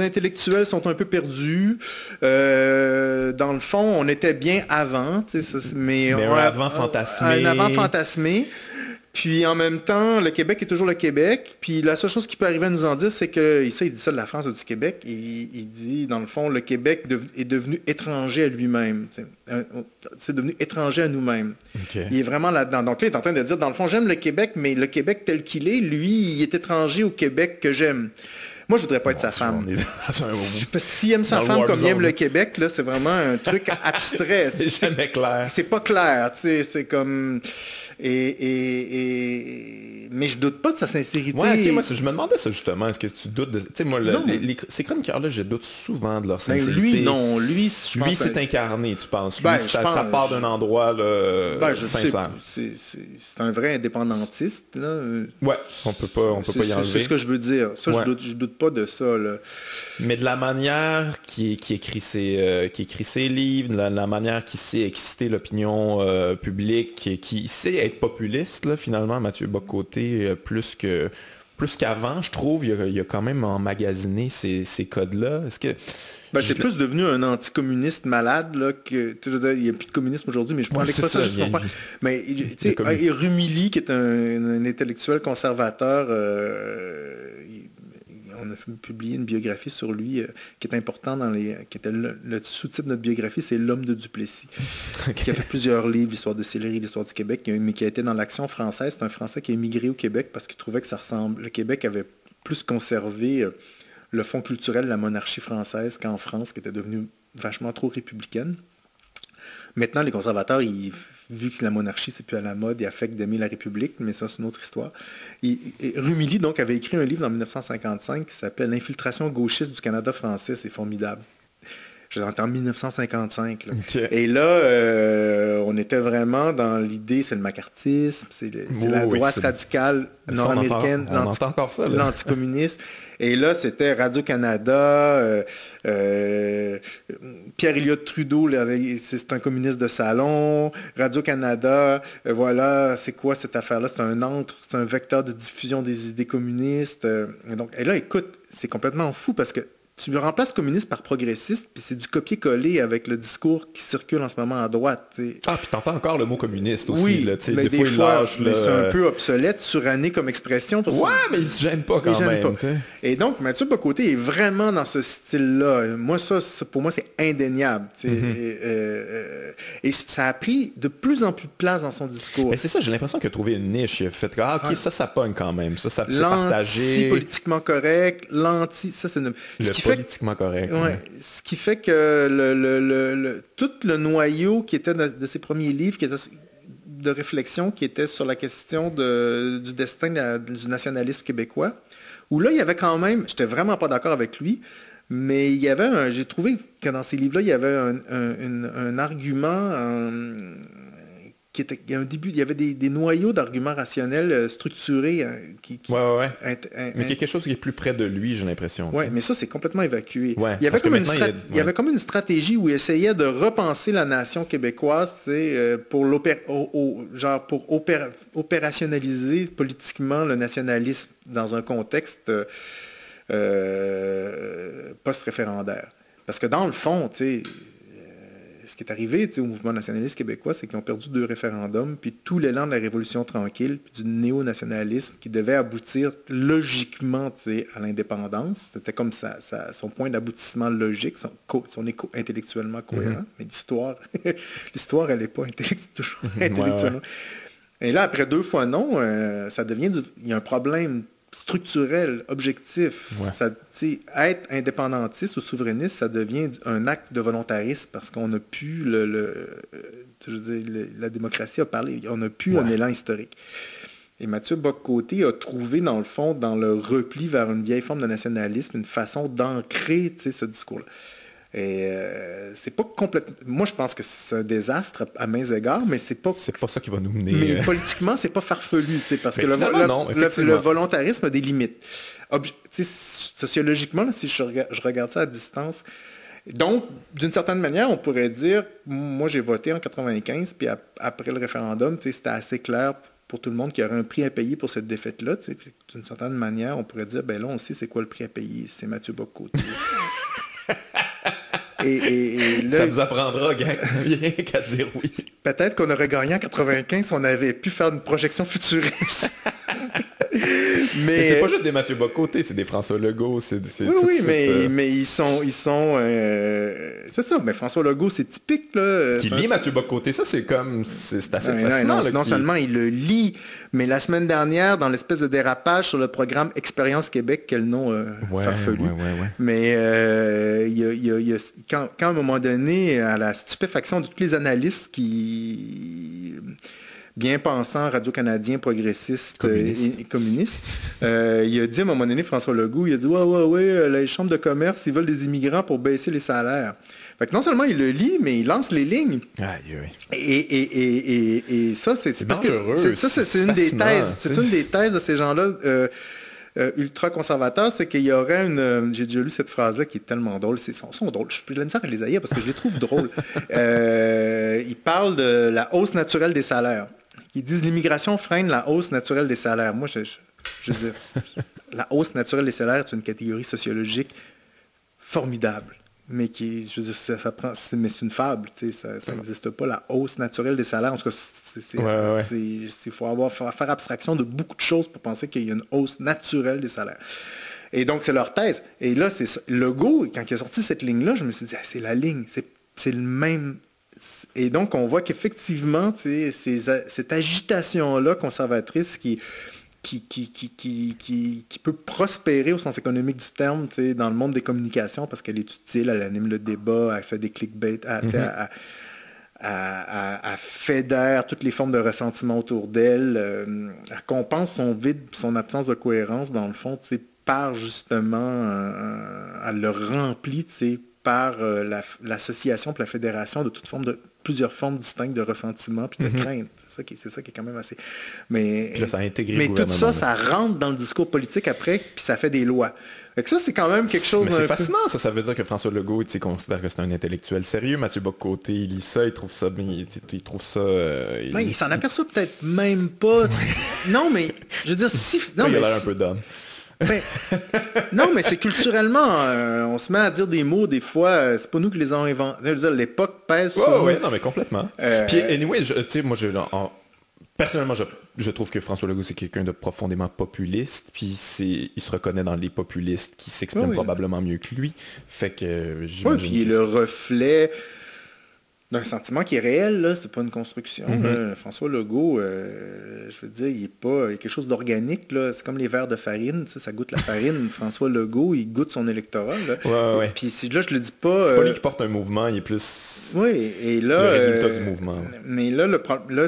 intellectuels sont un peu perdus. Dans le fond, on était bien avant. Mais un avant fantasmé. Un avant fantasmé. Puis en même temps, le Québec est toujours le Québec. Puis la seule chose qui peut arriver à nous en dire, c'est que, il dit ça de la France ou du Québec, il dit, dans le fond, le Québec est devenu étranger à lui-même. C'est devenu étranger à nous-mêmes. Okay. Il est vraiment là-dedans. Donc là, il est en train de dire, dans le fond, j'aime le Québec, mais le Québec tel qu'il est, lui, il est étranger au Québec que j'aime. Moi, je voudrais pas être sa femme. S'il aime sa femme comme il aime le Québec, là, c'est vraiment un truc abstrait. C'est jamais clair. C'est pas clair, tu sais, c'est comme... Mais je doute pas de sa sincérité. Ouais, ok, moi, je me demandais ça justement. Est-ce que tu doutes de... Tu sais, moi, ces chroniqueurs-là, je doute souvent de leur sincérité. Lui, non. Lui, c'est incarné, tu penses. Lui, ça part d'un endroit sincère. C'est un vrai indépendantiste, là. Ouais, on peut pas y enlever. C'est ce que je veux dire. Ça, ouais. je doute pas de ça, là. Mais de la manière qui écrit ses livres, la manière qu'il sait exciter l'opinion publique, qui sait être populiste, là, finalement, Mathieu Bock-Côté, plus qu'avant, je trouve, il a quand même emmagasiné ces codes-là. Est-ce que... c'est plus devenu un anticommuniste malade, là, que, il n'y a plus de communisme aujourd'hui, mais je prends l'expression juste pour pas. Mais, tu sais, Rumilly, qui est un intellectuel conservateur, on a publié une biographie sur lui qui est important qui était le sous-titre de notre biographie, c'est L'homme de Duplessis, qui a fait plusieurs livres, l'histoire de Sillery, l'histoire du Québec, mais qui a été dans l'Action française. C'est un Français qui a émigré au Québec parce qu'il trouvait que le Québec avait plus conservé le fond culturel de la monarchie française qu'en France, qui était devenue vachement trop républicaine. Maintenant, les conservateurs, vu que la monarchie, c'est plus à la mode, ils affectent d'aimer la République, mais ça, c'est une autre histoire. Rumilly, donc, avait écrit un livre en 1955 qui s'appelle « L'infiltration gauchiste du Canada français ». C'est formidable. Je l'ai entendu en 1955. Là. Okay. Et là, on était vraiment dans l'idée, c'est le macartisme, c'est la droite radicale nord-américaine, l'anticommuniste. Et là, c'était Radio-Canada, Pierre-Éliott Trudeau, c'est un communiste de salon, Radio-Canada, voilà, c'est quoi cette affaire-là? C'est un vecteur de diffusion des idées communistes. Et là, écoute, c'est complètement fou parce que tu remplaces communiste par progressiste, puis c'est du copier-coller avec le discours qui circule en ce moment à droite. T'sais. Ah, puis t'entends encore le mot communiste aussi. Oui, là, mais des fois mais c'est un peu obsolète, suranné comme expression. Mais il se gêne pas quand même. Pas. Et donc, Mathieu Bock-Côté est vraiment dans ce style-là. Moi, ça pour moi, c'est indéniable. Et ça a pris de plus en plus de place dans son discours. Mais c'est ça, j'ai l'impression qu'il a trouvé une niche. Il a fait ça pogne quand même. Ça c'est partagé. L'anti-politiquement correct, ça c'est politiquement correct. Ouais. Ce qui fait que tout le noyau qui était de ses premiers livres, qui était de réflexion, qui était sur la question du destin du nationalisme québécois, où là, il y avait quand même, j'étais vraiment pas d'accord avec lui, mais il y avait j'ai trouvé que dans ces livres-là, il y avait un argument qui était un début, il y avait des noyaux d'arguments rationnels structurés mais qui est quelque chose qui est plus près de lui, j'ai l'impression. Oui, mais ça, c'est complètement évacué. Ouais, il y avait comme une stratégie où il essayait de repenser la nation québécoise pour opérationnaliser politiquement le nationalisme dans un contexte post-référendaire. Parce que dans le fond, ce qui est arrivé au mouvement nationaliste québécois, c'est qu'ils ont perdu 2 référendums, puis tout l'élan de la Révolution tranquille, puis du néo-nationalisme qui devait aboutir logiquement à l'indépendance. C'était comme son point d'aboutissement logique, son écho intellectuellement cohérent. Mais l'histoire, elle n'est pas toujours intellectuellement. Et là, après 2 fois non, ça devient il y a un problème structurel, objectif. Ça, être indépendantiste ou souverainiste, ça devient un acte de volontarisme parce qu'on n'a plus Je veux dire, la démocratie a parlé. On n'a plus un élan historique. Et Mathieu Bock-Côté a trouvé, dans le fond, dans le repli vers une vieille forme de nationalisme, une façon d'ancrer ce discours-là. Et c'est pas complètement... Moi, je pense que c'est un désastre à mains égards, mais c'est pas... C'est pas ça qui va nous mener... Mais politiquement, c'est pas farfelu, parce que le volontarisme a des limites. Sociologiquement, si je regarde ça à distance... Donc, d'une certaine manière, on pourrait dire, moi, j'ai voté en 95, puis après le référendum, c'était assez clair pour tout le monde qu'il y aurait un prix à payer pour cette défaite-là. D'une certaine manière, on pourrait dire, ben là, on sait c'est quoi le prix à payer, c'est Mathieu Bock-Côté. Et là, ça vous apprendra, gang, qu'à dire oui. Peut-être qu'on aurait gagné en 95 si on avait pu faire une projection futuriste. Mais c'est pas juste des Mathieu Bock-Côté, c'est des François Legault, c'est oui, mais ils sont c'est ça, mais François Legault, c'est typique, là. Qui lit Mathieu Bock-Côté, ça, c'est assez fascinant. Non seulement il le lit, mais la semaine dernière, dans l'espèce de dérapage sur le programme Expérience Québec, quel nom farfelu. Mais quand à un moment donné, à la stupéfaction de tous les analystes qui... bien pensants, radio-canadiens, progressistes et communistes. Il a dit à un moment donné, François Legault, il a dit « Ouais, les chambres de commerce, ils veulent des immigrants pour baisser les salaires. » Fait que non seulement il le lit, mais il lance les lignes. Et ça, c'est parce que ça, c'est une des thèses. C'est une des thèses de ces gens-là ultra-conservateurs, c'est qu'il y aurait une... J'ai déjà lu cette phrase-là qui est tellement drôle. Ils sont drôles. Je suis plus de la misère à les haïr parce que je les trouve drôles. Ils parlent de la hausse naturelle des salaires. Ils disent l'immigration freine la hausse naturelle des salaires. Moi, je veux dire, la hausse naturelle des salaires est une catégorie sociologique formidable, mais qui, je veux dire, mais c'est une fable, ça n'existe pas, la hausse naturelle des salaires. En tout cas, il faut faire abstraction de beaucoup de choses pour penser qu'il y a une hausse naturelle des salaires. Et donc, c'est leur thèse. Et là, c'est Legault, quand il a sorti cette ligne-là, je me suis dit, c'est la ligne, c'est le même... Et donc, on voit qu'effectivement, cette agitation-là conservatrice qui peut prospérer au sens économique du terme dans le monde des communications parce qu'elle est utile, elle anime le débat, elle fait des clickbait, elle fédère toutes les formes de ressentiment autour d'elle, elle compense son vide, son absence de cohérence, dans le fond, par justement, elle le remplit, par l'association et la fédération de plusieurs formes distinctes de ressentiment puis de crainte. C'est ça qui est quand même assez... Mais puis là, ça a intégré mais tout ça, ça rentre dans le discours politique après, puis ça fait des lois. Fait que ça, c'est quand même quelque chose... Mais c'est fascinant, ça veut dire que François Legault considère que c'est un intellectuel sérieux. Mathieu Bock-Côté, il lit ça, il trouve ça... Il trouve ça... il s'en aperçoit peut-être même pas. Non, mais je veux dire, si... Non, il a l'air un peu d'homme. Non, mais c'est culturellement, on se met à dire des mots des fois, c'est pas nous qui les avons inventés. Je veux dire, l'époque pèse sur nous. Oui, non, mais complètement. Puis, anyway, moi, personnellement, je trouve que François Legault, c'est quelqu'un de profondément populiste, puis il se reconnaît dans les populistes qui s'expriment probablement mieux que lui. Fait que j'imagine puis il est le reflet d'un sentiment qui est réel, là, c'est pas une construction. François Legault, je veux dire, il y a quelque chose d'organique, là. C'est comme les verres de farine, ça goûte la farine. François Legault, il goûte son électorat, là. Puis là, je le dis pas... C'est pas lui qui porte un mouvement, il est plus... Oui, et là... le résultat du mouvement. Mais là,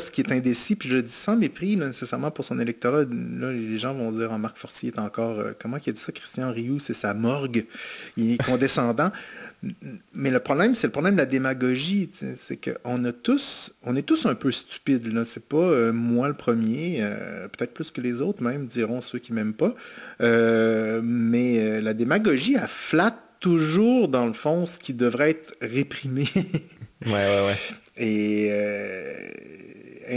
ce qui est indécis, puis je le dis sans mépris, là, nécessairement pour son électorat, là, les gens vont dire, Marc Fortier est encore... comment il a dit ça, Christian Rioux, c'est sa morgue. Il est condescendant. Mais le problème, c'est le problème de la démagogie. C'est qu'on est tous un peu stupides. Là. C'est pas moi le premier, peut-être plus que les autres même, diront ceux qui m'aiment pas. Mais la démagogie, elle flatte toujours, dans le fond, ce qui devrait être réprimé. Ouais. Et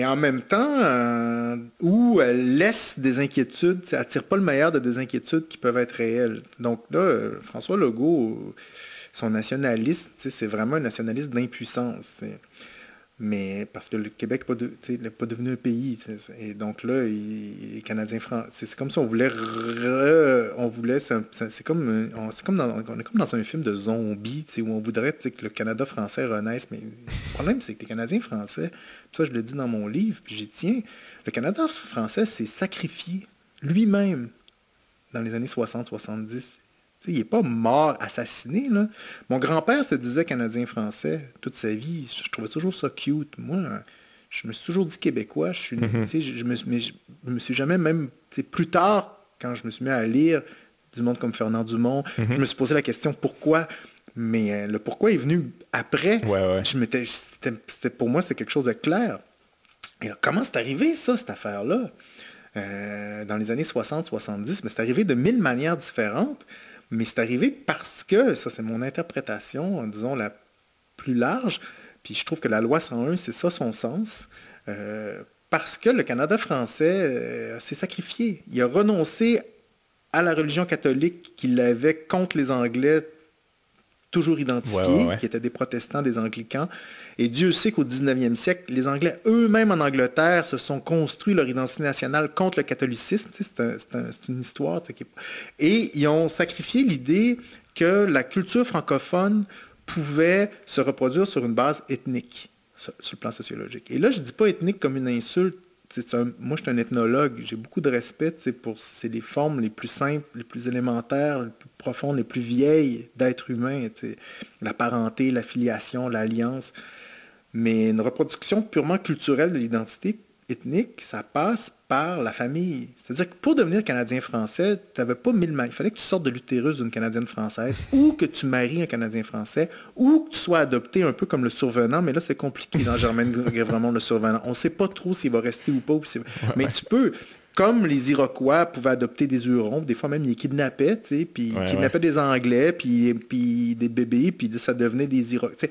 en même temps, où elle laisse des inquiétudes, elle attire pas le meilleur de des inquiétudes qui peuvent être réelles. Donc là, François Legault... Son nationalisme, c'est vraiment un nationalisme d'impuissance. Mais parce que le Québec n'est pas devenu un pays. Et donc là, les Canadiens français, c'est comme si on voulait... on est comme dans un film de zombies, où on voudrait que le Canada français renaisse. Mais le problème, c'est que les Canadiens français, ça je le dis dans mon livre, puis j'y tiens, le Canada français s'est sacrifié lui-même dans les années 60-70. il n'est pas mort, assassiné. Là. Mon grand-père se disait Canadien-Français toute sa vie. Je trouvais toujours ça cute. Moi, je me suis toujours dit Québécois. Je me suis jamais même... Plus tard, quand je me suis mis à lire du monde comme Fernand Dumont, je me suis posé la question pourquoi. Mais le pourquoi est venu après. Ouais. Pour moi, c'est quelque chose de clair. Et là, comment c'est arrivé, ça, cette affaire-là? Dans les années 60-70, mais c'est arrivé de 1000 manières différentes. Mais c'est arrivé parce que, ça c'est mon interprétation, disons la plus large, puis je trouve que la loi 101, c'est ça son sens, parce que le Canada français s'est sacrifié. Il a renoncé à la religion catholique qu'il avait contre les Anglais, toujours identifiés, qui étaient des protestants, des anglicans. Et Dieu sait qu'au 19e siècle, les Anglais eux-mêmes en Angleterre se sont construits leur identité nationale contre le catholicisme. C'est une histoire. Et ils ont sacrifié l'idée que la culture francophone pouvait se reproduire sur une base ethnique, sur le plan sociologique. Et là, je ne dis pas ethnique comme une insulte. Moi, je suis un ethnologue. J'ai beaucoup de respect c'est les formes les plus simples, les plus élémentaires, les plus profondes, les plus vieilles d'être humain. La parenté, la filiation, l'alliance. Mais une reproduction purement culturelle de l'identité ethnique, ça passe par la famille. C'est-à-dire que pour devenir Canadien-Français, tu n'avais pas 1000 mailles. Il fallait que tu sortes de l'utérus d'une Canadienne-Française ou que tu maries un Canadien-Français ou que tu sois adopté un peu comme le survenant. Mais là, c'est compliqué dans Germaine Grévemont, le survenant. On ne sait pas trop s'il va rester ou pas. Mais tu peux... Comme les Iroquois pouvaient adopter des Hurons, des fois même ils kidnappaient, puis ils kidnappaient des Anglais, puis des bébés, puis ça devenait des Iroquois.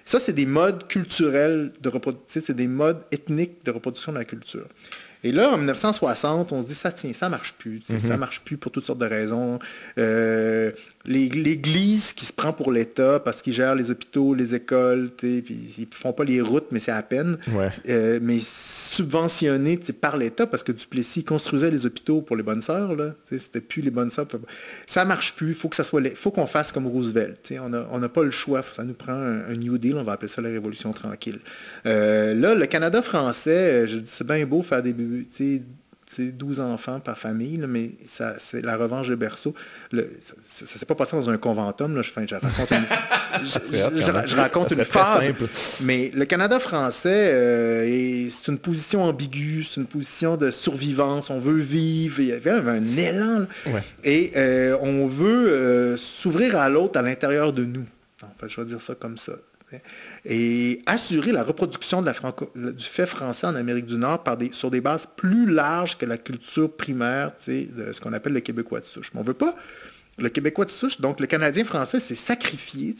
Ça, c'est des modes culturels de reproduction, c'est des modes ethniques de reproduction de la culture. Et là, en 1960, on se dit, ça marche plus. Ça marche plus pour toutes sortes de raisons. L'Église qui se prend pour l'État parce qu'ils gèrent les hôpitaux, les écoles, puis ils font pas les routes, mais c'est à peine. Mais subventionnés par l'État parce que Duplessis construisait les hôpitaux pour les bonnes sœurs. Là, c'était plus les bonnes sœurs. Ça marche plus. Faut qu'on fasse comme Roosevelt. On n'a pas le choix. Ça nous prend un New Deal. On va appeler ça la Révolution tranquille. Là, le Canada français, je dis, c'est bien beau faire des bébés. 12 enfants par famille, là, mais c'est la revanche de berceau. Ça s'est pas passé dans un conventum. Là, je raconte une fable. Mais le Canada français, c'est une position ambiguë, c'est une position de survivance. On veut vivre. Il y avait un élan. Et on veut s'ouvrir à l'autre à l'intérieur de nous. Je vais dire ça comme ça. Et assurer la reproduction du fait français en Amérique du Nord sur des bases plus larges que la culture primaire de ce qu'on appelle le Québécois de souche. Mais on ne veut pas le Québécois de souche, donc le Canadien français s'est sacrifié,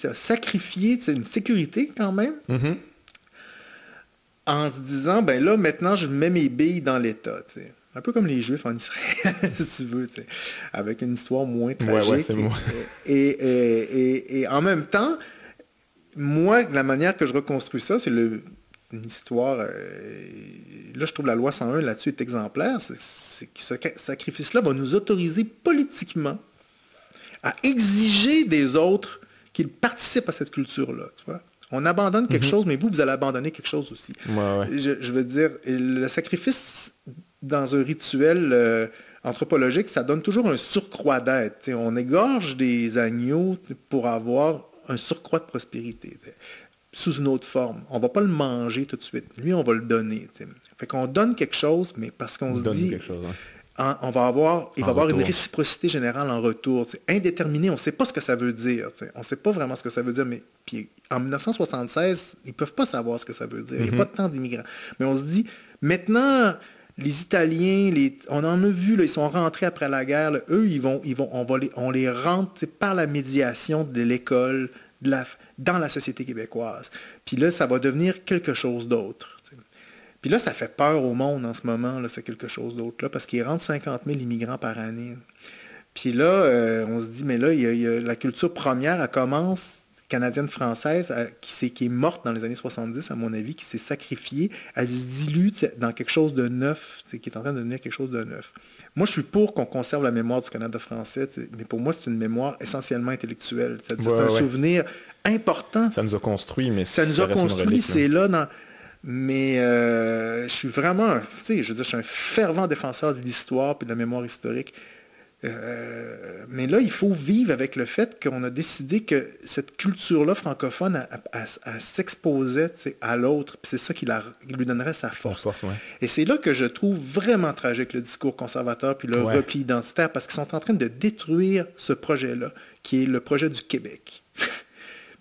une sécurité quand même, en se disant, ben là, maintenant, je mets mes billes dans l'État. Un peu comme les Juifs en Israël, si tu veux, avec une histoire moins tragique. Et en même temps, moi, la manière que je reconstruis ça, c'est une histoire... là, je trouve la loi 101 là-dessus est exemplaire. C'est que ce sacrifice-là va nous autoriser politiquement à exiger des autres qu'ils participent à cette culture-là. Tu vois? On abandonne quelque chose, mais vous allez abandonner quelque chose aussi. Je veux dire, le sacrifice dans un rituel anthropologique, ça donne toujours un surcroît d'être. On égorge des agneaux pour avoir un surcroît de prospérité, sous une autre forme. On ne va pas le manger tout de suite. Lui, on va le donner. Fait qu'on donne quelque chose, mais parce qu'on se dit... il va y avoir une réciprocité générale en retour. Indéterminé, on ne sait pas ce que ça veut dire. On ne sait pas vraiment ce que ça veut dire. Mais puis, en 1976, ils ne peuvent pas savoir ce que ça veut dire. Il n'y a pas tant d'immigrants. Mais on se dit, maintenant... Les Italiens, on en a vu, là, ils sont rentrés après la guerre. Là, eux, on les rentre par la médiation de l'école dans la société québécoise. Puis là, ça va devenir quelque chose d'autre. Puis là, ça fait peur au monde en ce moment, là, c'est quelque chose d'autre, là, parce qu'ils rentrent 50 000 immigrants par année. Puis là, on se dit, mais là, il y a la culture première, elle commence... canadienne-française qui est morte dans les années 70, à mon avis, qui s'est sacrifiée, elle se dilue dans quelque chose de neuf, qui est en train de devenir quelque chose de neuf. Moi, je suis pour qu'on conserve la mémoire du Canada français, mais pour moi, c'est une mémoire essentiellement intellectuelle. C'est un souvenir important. Ça nous a construit, mais ça nous a construit, c'est là dans... Mais je suis vraiment, je veux dire, je suis un fervent défenseur de l'histoire et de la mémoire historique. Mais là, il faut vivre avec le fait qu'on a décidé que cette culture-là francophone, elle s'exposait à l'autre, puis c'est ça qui lui donnerait sa force. Ouais. Et c'est là que je trouve vraiment tragique le discours conservateur puis le repli identitaire, parce qu'ils sont en train de détruire ce projet-là, qui est le projet du Québec,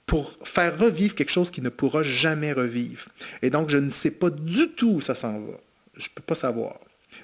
pour faire revivre quelque chose qui ne pourra jamais revivre. Et donc, je ne sais pas du tout où ça s'en va. Je ne peux pas savoir.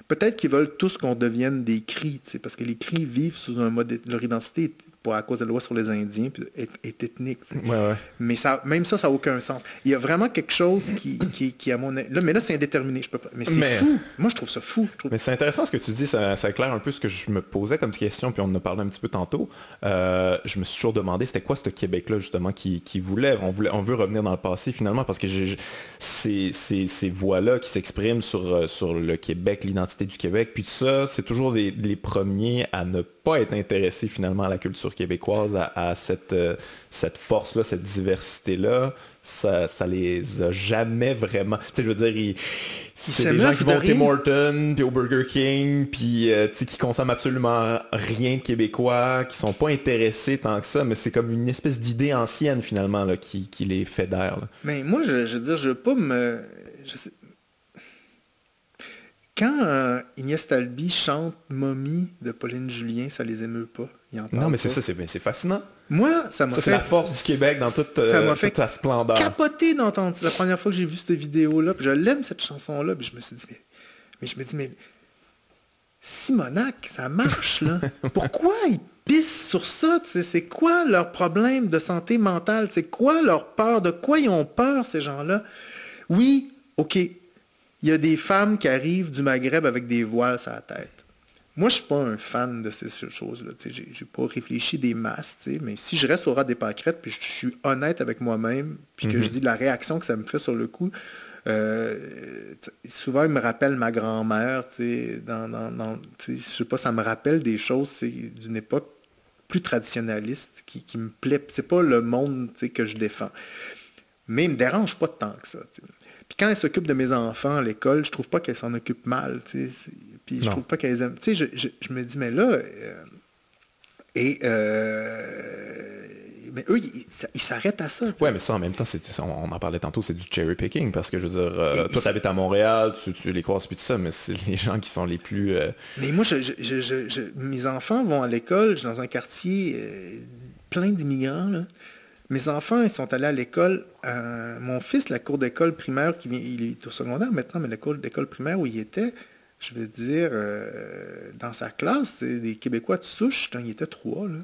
Peut-être qu'ils veulent tous qu'on devienne des Cris, parce que les Cris vivent sous un mode... Leur identité, à cause de la loi sur les Indiens, est ethnique. Ouais. Mais même ça n'a aucun sens. Il y a vraiment quelque chose qui à mon avis... Mais là, c'est indéterminé. Je peux pas... Mais c'est fou. Moi, je trouve ça fou. Mais c'est intéressant ce que tu dis. Ça éclaire un peu ce que je me posais comme question, puis on en a parlé un petit peu tantôt. Je me suis toujours demandé, c'était quoi ce Québec-là, justement, qui voulait... On veut revenir dans le passé, finalement, parce que ces voix-là qui s'expriment sur le Québec, l'identité du Québec, puis tout ça, c'est toujours les premiers à ne pas être intéressés, finalement, à la culture québécoise, à cette force-là, cette diversité-là. Ça les a jamais vraiment... Tu sais, je veux dire, c'est des gens qui vont au Tim Hortons, puis au Burger King, puis qui consomment absolument rien de québécois, qui sont pas intéressés tant que ça, mais c'est comme une espèce d'idée ancienne, finalement, là, qui les fédère. Là. Mais moi, je veux dire, je veux pas me... Quand Ignace Talby chante Momie de Pauline Julien, ça les émeut pas. Non, mais c'est ça, c'est fascinant. Moi, ça m'a fait... c'est la force du Québec dans toute sa splendeur. Capoter d'entendre la première fois que j'ai vu cette vidéo-là, puis je l'aime cette chanson-là, puis je me suis dit, mais Simonac, ça marche, là. Pourquoi ils pissent sur ça? C'est quoi leur problème de santé mentale? C'est quoi leur peur? De quoi ils ont peur, ces gens-là? Oui, OK, il y a des femmes qui arrivent du Maghreb avec des voiles sur la tête. Moi, je ne suis pas un fan de ces choses-là. Je n'ai pas réfléchi des masses, mais si je reste au ras des pâquerettes, puis je suis honnête avec moi-même, puis que je dis la réaction que ça me fait sur le coup, souvent, il me rappelle ma grand-mère. Je sais pas, ça me rappelle des choses d'une époque plus traditionnaliste qui me plaît. C'est pas le monde que je défends. Mais il ne me dérange pas tant que ça. Puis quand elle s'occupe de mes enfants à l'école, je trouve pas qu'elle s'en occupe mal. Puis je trouve pas qu'elle les aime. Je me dis, mais là... mais eux, ils s'arrêtent à ça. Oui, mais ça, en même temps, on en parlait tantôt, c'est du cherry picking, parce que, je veux dire, toi, tu habites à Montréal, tu les croises, puis tout ça, mais c'est les gens qui sont les plus... Mais moi, mes enfants vont à l'école, je suis dans un quartier plein d'immigrants, là. Mes enfants, ils sont allés à l'école. Mon fils, la cour d'école primaire, il est au secondaire maintenant, mais la cour d'école primaire où il était, je veux dire, dans sa classe, des Québécois de souche, quand il était 3, là.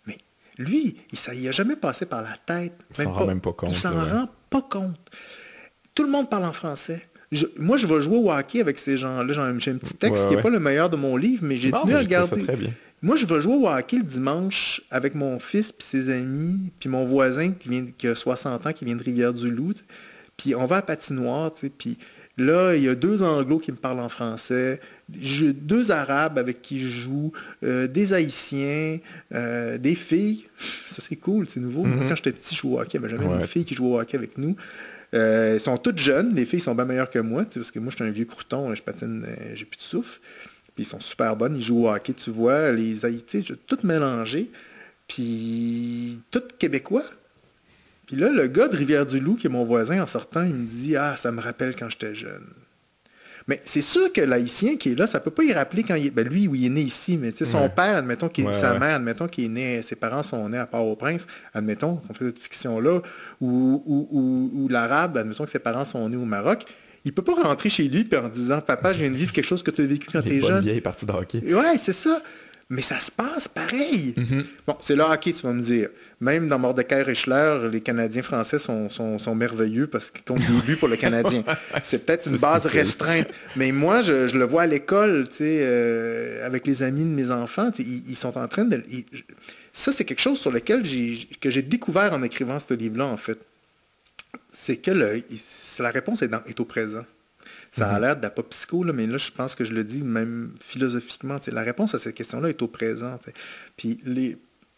Mais lui, il n'a jamais passé par la tête. Il s'en rend même pas compte. Il s'en rend pas compte. Tout le monde parle en français. Moi, je vais jouer au hockey avec ces gens-là. J'ai un petit texte qui n'est pas le meilleur de mon livre, mais j'ai tenu à regarder. Ça très bien. Moi, je vais jouer au hockey le dimanche avec mon fils puis ses amis, puis mon voisin qui a 60 ans, qui vient de Rivière-du-Loup. Puis on va à patinoire, puis là, il y a 2 Anglos qui me parlent en français, 2 Arabes avec qui je joue, des Haïtiens, des filles. Ça, c'est cool, c'est nouveau. Moi, quand j'étais petit, je jouais au hockey, mais jamais une fille qui jouait au hockey avec nous. Ils sont toutes jeunes, les filles sont bien meilleures que moi, parce que moi, je suis un vieux crouton, je patine, j'ai plus de souffle. Puis ils sont super bonnes, ils jouent au hockey, tu vois, les Haïtiens, tout mélangé, puis tout québécois. Puis là, le gars de Rivière-du-Loup, qui est mon voisin, en sortant, il me dit « Ah, ça me rappelle quand j'étais jeune. » Mais c'est sûr que l'Haïtien qui est là, ça peut pas y rappeler quand il est... Ben lui, oui, il est né ici, mais tu sais, son père, admettons, sa mère, admettons, qui est né, ses parents sont nés à Port-au-Prince, admettons, on fait cette fiction-là, ou l'Arabe, admettons que ses parents sont nés au Maroc, il peut pas rentrer chez lui en disant « Papa, je viens de vivre quelque chose que tu as vécu quand tu es jeune. » vieille partie de hockey. Ouais, c'est ça. Mais ça se passe pareil. Bon, c'est le hockey, tu vas me dire. Même dans Mordecai-Richler, les Canadiens français sont merveilleux parce qu'ils comptent des buts pour le Canadien. C'est peut-être une base restreinte. Mais moi, je le vois à l'école, tu sais, avec les amis de mes enfants, ils sont en train de... Ça, c'est quelque chose sur lequel que j'ai découvert en écrivant ce livre-là, en fait. C'est que la réponse est au présent. Ça a l'air de la pop psycho, là, mais là, je pense que je le dis même philosophiquement. La réponse à cette question-là est au présent. Puis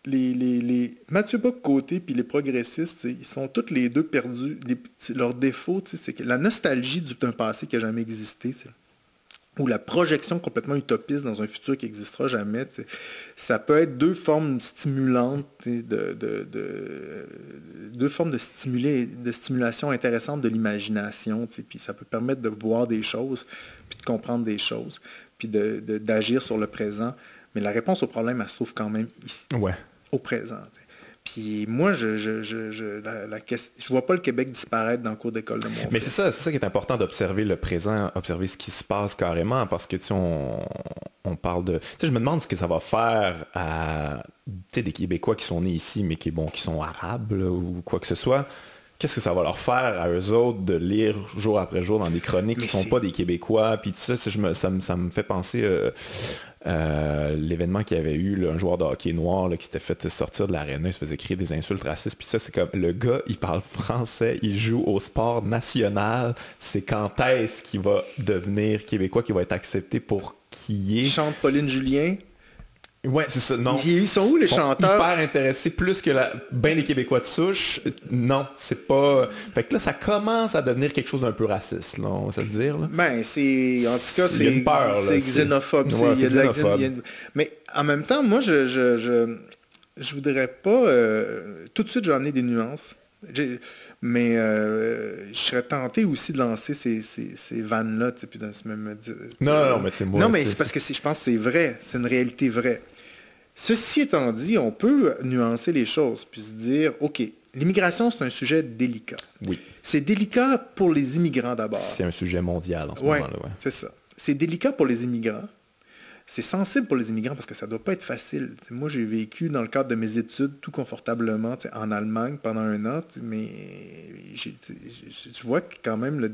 les Mathieu Bock-Côté puis les progressistes, ils sont tous les deux perdus. Leur défaut, c'est que la nostalgie d'un passé qui n'a jamais existé. ou la projection complètement utopiste dans un futur qui n'existera jamais, ça peut être deux formes stimulantes, deux formes de stimulation intéressantes de l'imagination, puis ça peut permettre de voir des choses, puis de comprendre des choses, puis d'agir sur le présent. Mais la réponse au problème, elle se trouve quand même ici, au présent. Puis moi, je vois pas le Québec disparaître dans le cours d'école de mon Mais c'est ça qui est important d'observer le présent, observer ce qui se passe carrément, parce que on parle de... je me demande ce que ça va faire à des Québécois qui sont nés ici, mais qui sont arabes là, ou quoi que ce soit. Qu'est-ce que ça va leur faire à eux autres de lire jour après jour dans des chroniques qui ne sont pas des Québécois, puis tout ça, ça me fait penser... l'événement qu'il y avait eu, là, un joueur de hockey noir là, qui s'était fait sortir de l'aréna, il se faisait crier des insultes racistes, puis ça c'est comme, le gars il parle français, il joue au sport national, c'est quand est-ce qu'il va devenir québécois, qu'il va être accepté pour qui est. Il chante Pauline Julien. Ouais, c'est ça. Non. Ils sont où les chanteurs? Hyper intéressés, plus que ben les Québécois de souche. Non, c'est pas... Fait que là, ça commence à devenir quelque chose d'un peu raciste, là, on va se le dire. Là. Ben, c'est... En tout cas, c'est xénophobe. Ouais, c'est xénophobe. Mais en même temps, moi, je voudrais pas... tout de suite, j'en ai des nuances. Mais je serais tenté aussi de lancer ces vannes-là, puis de se même... Non, mais c'est moi. Non, mais c'est parce que je pense que c'est vrai. C'est une réalité vraie. Ceci étant dit, on peut nuancer les choses, puis se dire, OK, l'immigration, c'est un sujet délicat. Oui. C'est délicat pour les immigrants d'abord. C'est un sujet mondial en ce moment-là. Ouais. C'est ça. C'est délicat pour les immigrants. C'est sensible pour les immigrants parce que ça ne doit pas être facile. Moi, j'ai vécu dans le cadre de mes études tout confortablement en Allemagne pendant 1 an, mais je vois que quand même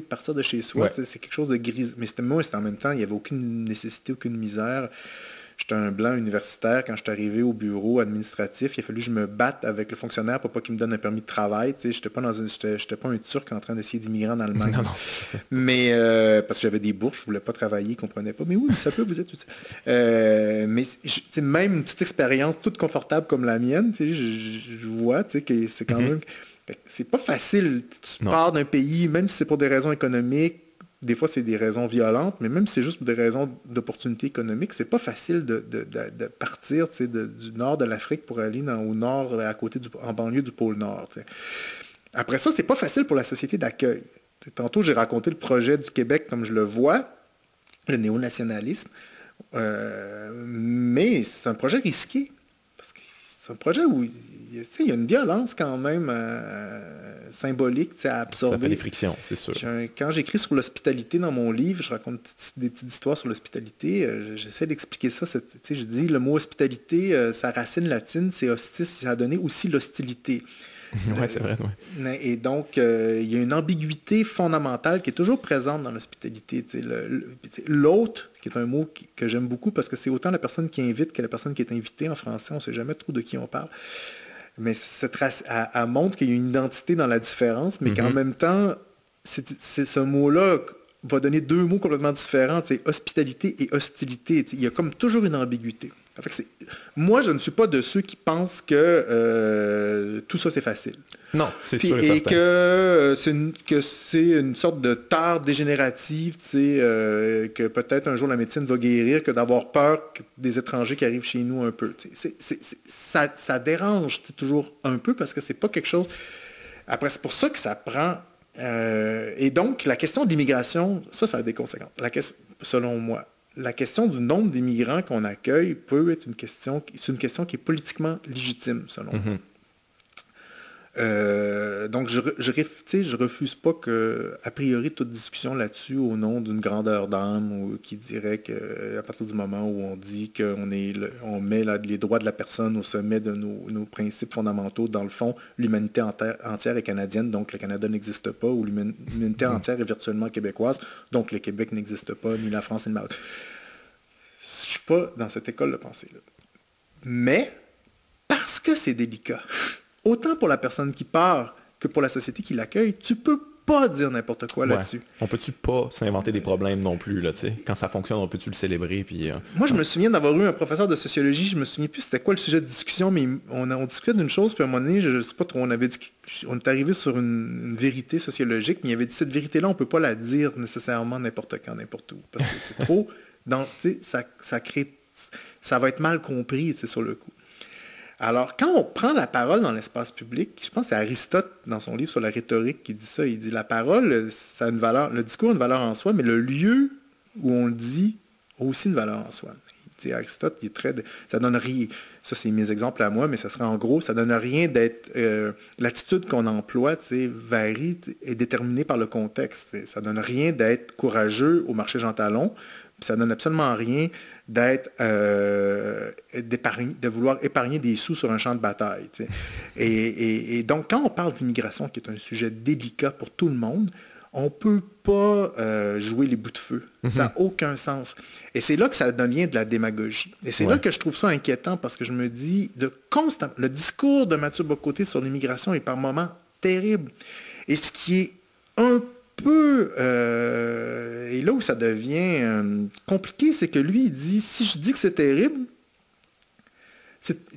partir de chez soi, c'est quelque chose de gris. Mais moi, c'était en même temps, il n'y avait aucune nécessité, aucune misère. J'étais un blanc universitaire. Quand je suis arrivé au bureau administratif, il a fallu que je me batte avec le fonctionnaire pour pas qu'il me donne un permis de travail. Je n'étais pas un Turc en train d'essayer d'immigrer en Allemagne. Non, c'est ça. Mais parce que j'avais des bourses, je voulais pas travailler, ils comprenaient pas. Mais oui, ça peut, vous êtes tout ça. Mais même une petite expérience toute confortable comme la mienne, je vois que c'est quand même... C'est pas facile. Tu pars d'un pays, même si c'est pour des raisons économiques, des fois, c'est des raisons violentes, mais même si c'est juste pour des raisons d'opportunité économique, c'est pas facile de partir du nord de l'Afrique pour aller au nord, en banlieue du pôle Nord. T'sais. Après ça, c'est pas facile pour la société d'accueil. Tantôt, j'ai raconté le projet du Québec comme je le vois, le néonationalisme, mais c'est un projet risqué. Parce que c'est un projet où il y a une violence quand même symbolique à absorber. Ça fait des frictions, c'est sûr. Quand j'écris sur l'hospitalité dans mon livre, je raconte des petites histoires sur l'hospitalité. J'essaie d'expliquer ça. Je dis le mot hospitalité, sa racine latine, c'est hostis, ça a donné aussi l'hostilité. Oui, c'est vrai. Ouais. Et donc, il y a une ambiguïté fondamentale qui est toujours présente dans l'hospitalité. L'hôte, qui est un mot que j'aime beaucoup parce que c'est autant la personne qui invite que la personne qui est invitée en français. On ne sait jamais trop de qui on parle. Mais elle montre qu'il y a une identité dans la différence, mais qu'en même temps, ce mot-là va donner 2 mots complètement différents. Hospitalité et hostilité. Il y a comme toujours une ambiguïté. Moi, je ne suis pas de ceux qui pensent que tout ça, c'est facile. Non, c'est sûr et certain. Que c'est une sorte de tare dégénérative, que peut-être un jour la médecine va guérir, que d'avoir peur des étrangers qui arrivent chez nous un peu. Ça dérange toujours un peu parce que c'est pas quelque chose... Après, c'est pour ça que ça prend... et donc, la question de l'immigration, ça a des conséquences. Selon moi. La question du nombre d'immigrants qu'on accueille peut être une question qui est politiquement légitime, selon moi. Donc, je refuse pas a priori toute discussion là-dessus au nom d'une grandeur d'âme ou qui dirait qu'à partir du moment où on dit qu'on met les droits de la personne au sommet de nos principes fondamentaux, dans le fond, l'humanité entière est canadienne, donc le Canada n'existe pas, ou l'humanité entière est virtuellement québécoise, donc le Québec n'existe pas, ni la France, ni le Maroc. Je suis pas dans cette école de pensée-là. Mais, parce que c'est délicat, autant pour la personne qui part que pour la société qui l'accueille, tu peux pas dire n'importe quoi là-dessus. On peut-tu pas s'inventer des problèmes non plus, là, tu sais? Quand ça fonctionne, on peut-tu le célébrer, puis... Moi, je me souviens d'avoir eu un professeur de sociologie, je me souviens plus c'était quoi le sujet de discussion, mais on discutait d'une chose, puis à un moment donné, je sais pas trop, on est arrivé sur une vérité sociologique, mais il avait dit, cette vérité-là, on peut pas la dire nécessairement n'importe quand, n'importe où, parce que c'est trop... ça crée... Ça va être mal compris, sur le coup. Alors, quand on prend la parole dans l'espace public, je pense que c'est Aristote, dans son livre sur la rhétorique, qui dit ça. Il dit, la parole, ça a une valeur, le discours a une valeur en soi, mais le lieu où on le dit a aussi une valeur en soi. Aristote, il est très... Ça donne rien... Ça, c'est mes exemples à moi, mais ça serait en gros, ça donne rien d'être... l'attitude qu'on emploie, varie, est déterminée par le contexte. Ça donne rien d'être courageux au marché Jean Talon. Ça ne donne absolument rien de vouloir épargner des sous sur un champ de bataille. Et donc, quand on parle d'immigration, qui est un sujet délicat pour tout le monde, on ne peut pas jouer les bouts de feu. Ça n'a aucun sens. Et c'est là que ça devient de la démagogie. Et c'est là que je trouve ça inquiétant, parce que je me dis, le discours de Mathieu Bock-Côté sur l'immigration est par moments terrible. Et ce qui est un peu... et là où ça devient compliqué, c'est que lui, il dit, si je dis que c'est terrible,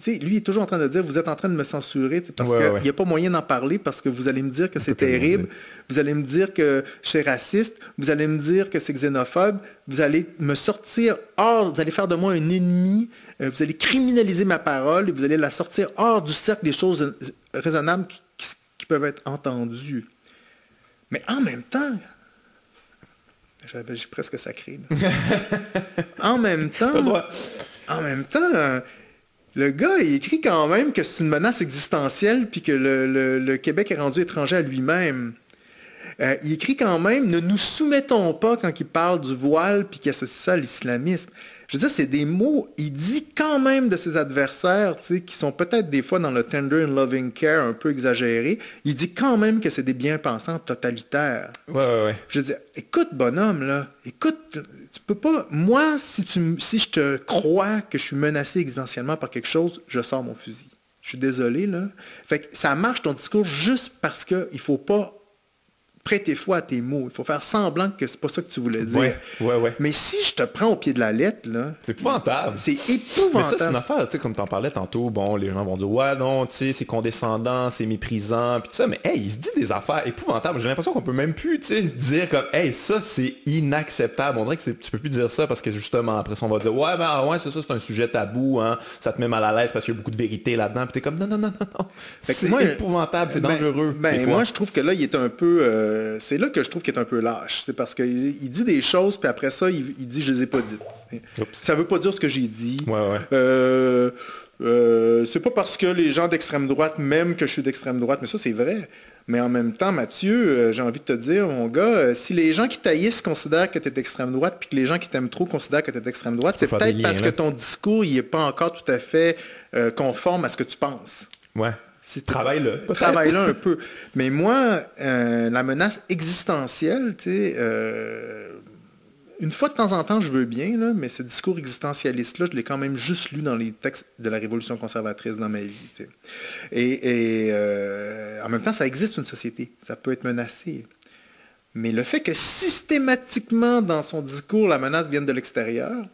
lui, il est toujours en train de dire, vous êtes en train de me censurer, parce qu'il n'y a pas moyen d'en parler, parce que vous allez me dire que c'est terrible, vous allez me dire que je suis raciste, vous allez me dire que c'est xénophobe, vous allez me sortir hors, vous allez faire de moi un ennemi, vous allez criminaliser ma parole, et vous allez la sortir hors du cercle des choses raisonnables qui peuvent être entendues. Mais en même temps, j'ai presque sacré. En même temps, le gars, il écrit quand même que c'est une menace existentielle puis que le Québec est rendu étranger à lui-même. Il écrit quand même, ne nous soumettons pas quand il parle du voile puis qu'il associe ça à l'islamisme. Je veux dire, c'est des mots, il dit quand même de ses adversaires, qui sont peut-être des fois dans le tender and loving care un peu exagéré, il dit quand même que c'est des bien-pensants totalitaires. Ouais. Je veux dire, écoute, bonhomme, là, écoute, tu peux pas... Moi, si je te crois que je suis menacé existentiellement par quelque chose, je sors mon fusil. Je suis désolé, là. Fait que ça marche ton discours juste parce qu'il faut pas prêter foi à tes mots. Il faut faire semblant que c'est pas ça que tu voulais dire. Ouais. Mais si je te prends au pied de la lettre, là... C'est épouvantable. C'est épouvantable. Mais ça, c'est une affaire, tu sais, comme tu en parlais tantôt, bon, les gens vont dire, ouais, non, tu sais, c'est condescendant, c'est méprisant, puis tout ça, mais hey, il se dit des affaires épouvantables. J'ai l'impression qu'on peut même plus, tu sais, dire comme, hey, ça, c'est inacceptable. On dirait que tu peux plus dire ça parce que justement, après ça, on va dire, ouais, c'est ça, c'est un sujet tabou, hein, ça te met mal à l'aise parce qu'il y a beaucoup de vérité là-dedans, puis t'es comme, non. C'est épouvantable, c'est dangereux. Moi, je trouve que là, il est un peu... c'est là que je trouve qu'il est un peu lâche. C'est parce qu'il dit des choses, puis après ça, il dit « je les ai pas dites ». Ça veut pas dire ce que j'ai dit. C'est pas parce que les gens d'extrême droite m'aiment que je suis d'extrême droite, mais ça, c'est vrai. Mais en même temps, Mathieu, j'ai envie de te dire, mon gars, si les gens qui t'haïssent considèrent que tu es d'extrême droite, puis que les gens qui t'aiment trop considèrent que tu es d'extrême droite, c'est peut-être parce que ton discours, il n'est pas encore tout à fait conforme à ce que tu penses. Ouais. Travaille-là un peu. Mais moi, la menace existentielle, une fois de temps en temps, je veux bien, là, mais ce discours existentialiste-là, je l'ai quand même juste lu dans les textes de la Révolution conservatrice dans ma vie. Et en même temps, ça existe une société. Ça peut être menacé. Mais le fait que systématiquement, dans son discours, la menace vienne de l'extérieur,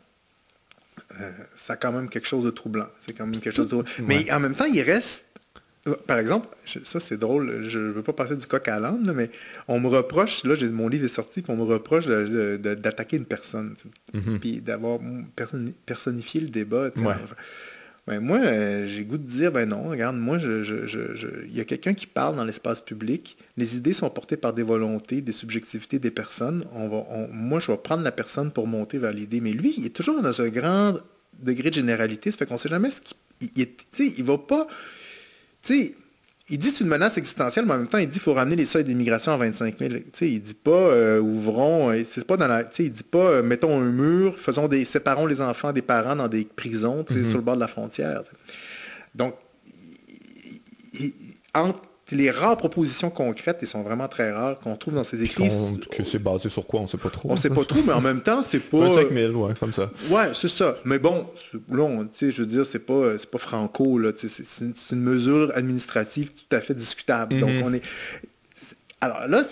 ça a quand même quelque chose de troublant. C'est quand même quelque chose de... Mais en même temps, il reste... Par exemple, ça c'est drôle, je ne veux pas passer du coq à l'âne, mais on me reproche, là mon livre est sorti, puis on me reproche d'attaquer une personne, puis d'avoir personnifié le débat. Moi, j'ai goût de dire, ben non, regarde, moi, il y a quelqu'un qui parle dans l'espace public, les idées sont portées par des volontés, des subjectivités des personnes, moi je vais prendre la personne pour monter vers l'idée, mais lui, il est toujours dans un grand degré de généralité, ça fait qu'on ne sait jamais ce qu'il va pas... il dit c'est une menace existentielle, mais en même temps, il dit qu'il faut ramener les seuils d'immigration à 25 000. Il dit pas ouvrons, c'est pas dans la. Il dit pas mettons un mur, séparons les enfants des parents dans des prisons sur le bord de la frontière. Donc, entre les rares propositions concrètes, et sont vraiment très rares, qu'on trouve dans ses écrits. Que c'est basé sur quoi, on sait pas trop. On sait pas trop, mais en même temps, c'est pas... 25 000, ouais, comme ça. Ouais, c'est ça. Mais bon, là, je veux dire, c'est pas Franco, là. C'est une mesure administrative tout à fait discutable. Donc, Alors là,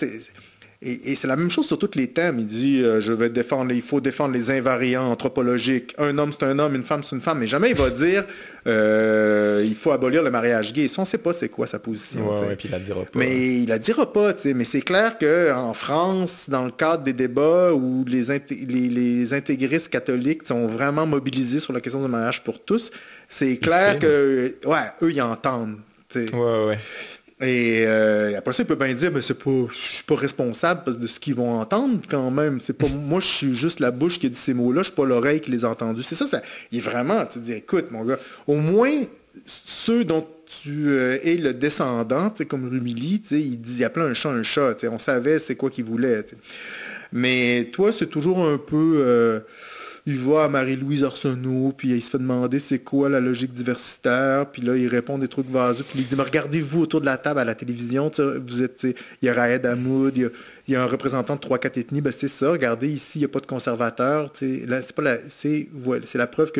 et c'est la même chose sur tous les thèmes. Il dit, il faut défendre les invariants anthropologiques. Un homme, c'est un homme, une femme, c'est une femme. Mais jamais il va dire, il faut abolir le mariage gay. Ça, on ne sait pas c'est quoi sa position. Ouais, puis il la dira pas. Mais il la dira pas. Mais c'est clair qu'en France, dans le cadre des débats où les intégristes catholiques sont vraiment mobilisés sur la question du mariage pour tous, c'est clair que, eux, ils entendent. T'sais. Ouais. Et après ça, il peut bien dire, mais je suis pas responsable de ce qu'ils vont entendre quand même. C'est pas moi, je suis juste la bouche qui a dit ces mots-là, je suis pas l'oreille qui les a entendus. C'est ça, il est vraiment, tu te dis, écoute, mon gars, au moins ceux dont tu es le descendant, comme Rumilly, il appelait un chat un chat. On savait c'est quoi qu'il voulait. T'sais. Mais toi, c'est toujours un peu... il va à Marie-Louise Arsenault, puis il se fait demander c'est quoi la logique diversitaire, puis là, il répond des trucs vaseux, puis il dit, mais regardez-vous autour de la table à la télévision, vous êtes, il y a Raed Hamoud, il y a un représentant de 3-4 ethnies, ben c'est ça, regardez, ici, il n'y a pas de conservateurs, là, c'est la preuve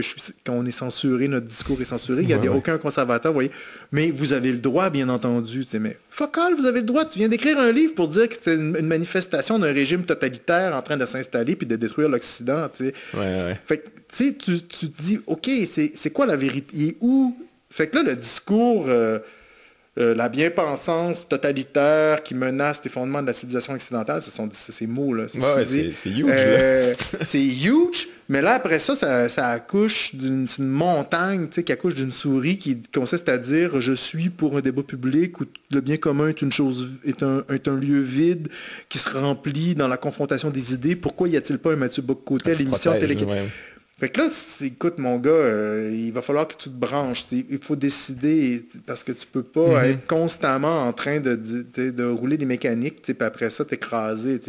qu'on est censuré, notre discours est censuré, il n'y a aucun conservateur, vous voyez, mais vous avez le droit, bien entendu, mais fuck all, vous avez le droit, tu viens d'écrire un livre pour dire que c'était une manifestation d'un régime totalitaire en train de s'installer puis de détruire l'Occident, tu sais. Ouais. Fait que, tu te dis, OK, c'est quoi la vérité? Il est où? Fait que là, le discours, la bien-pensance totalitaire qui menace les fondements de la civilisation occidentale, c'est ces mots-là. C'est huge. C'est huge, mais là, après ça, ça accouche d'une montagne, qui accouche d'une souris qui consiste à dire « Je suis pour un débat public où le bien commun est un lieu vide qui se remplit dans la confrontation des idées. Pourquoi y a-t-il pas un Mathieu Bock-Côté à l'émission télé... » Fait que là, écoute, mon gars, il va falloir que tu te branches. Il faut décider, parce que tu peux pas être constamment en train de rouler des mécaniques, puis après ça, t'écraser.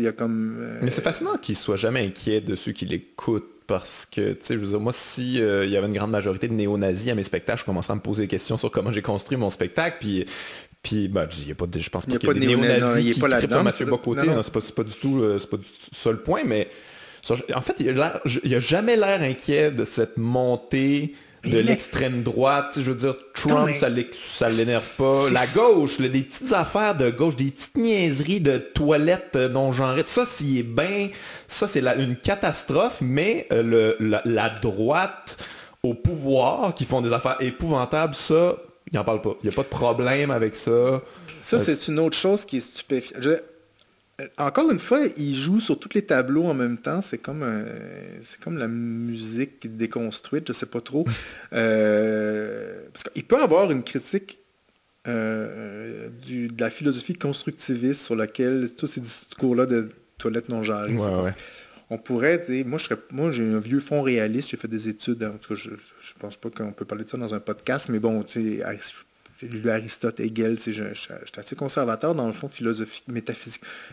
Mais c'est fascinant qu'il soit jamais inquiet de ceux qui l'écoutent. Parce que, tu sais, je veux dire, moi, si il y avait une grande majorité de néo-nazis à mes spectacles, je commençais à me poser des questions sur comment j'ai construit mon spectacle, puis ben, je pense pas qu'il y a des néo-nazis qui trippent sur Mathieu Bock-Côté. Non, c'est pas du tout ça le point, mais en fait, il a jamais l'air inquiet de cette montée de l'extrême droite. Je veux dire, Trump, ça l'énerve pas. La gauche, des petites affaires de gauche, des petites niaiseries de toilettes non-genrées. Ça, s'il est bien... Ça, c'est une catastrophe, mais la droite au pouvoir qui font des affaires épouvantables, ça, il n'en parle pas. Il n'y a pas de problème avec ça. Ça, c'est une autre chose qui est stupéfiante. Encore une fois, il joue sur tous les tableaux en même temps. C'est comme la musique déconstruite, je sais pas trop. Parce qu'il peut avoir une critique de la philosophie constructiviste sur laquelle tous ces discours-là de toilettes non genrées. On pourrait, moi j'ai un vieux fond réaliste, j'ai fait des études, en tout cas je pense pas qu'on peut parler de ça dans un podcast, mais bon, tu sais, j'ai lu Aristote, Hegel, j'étais assez conservateur dans le fond philosophique,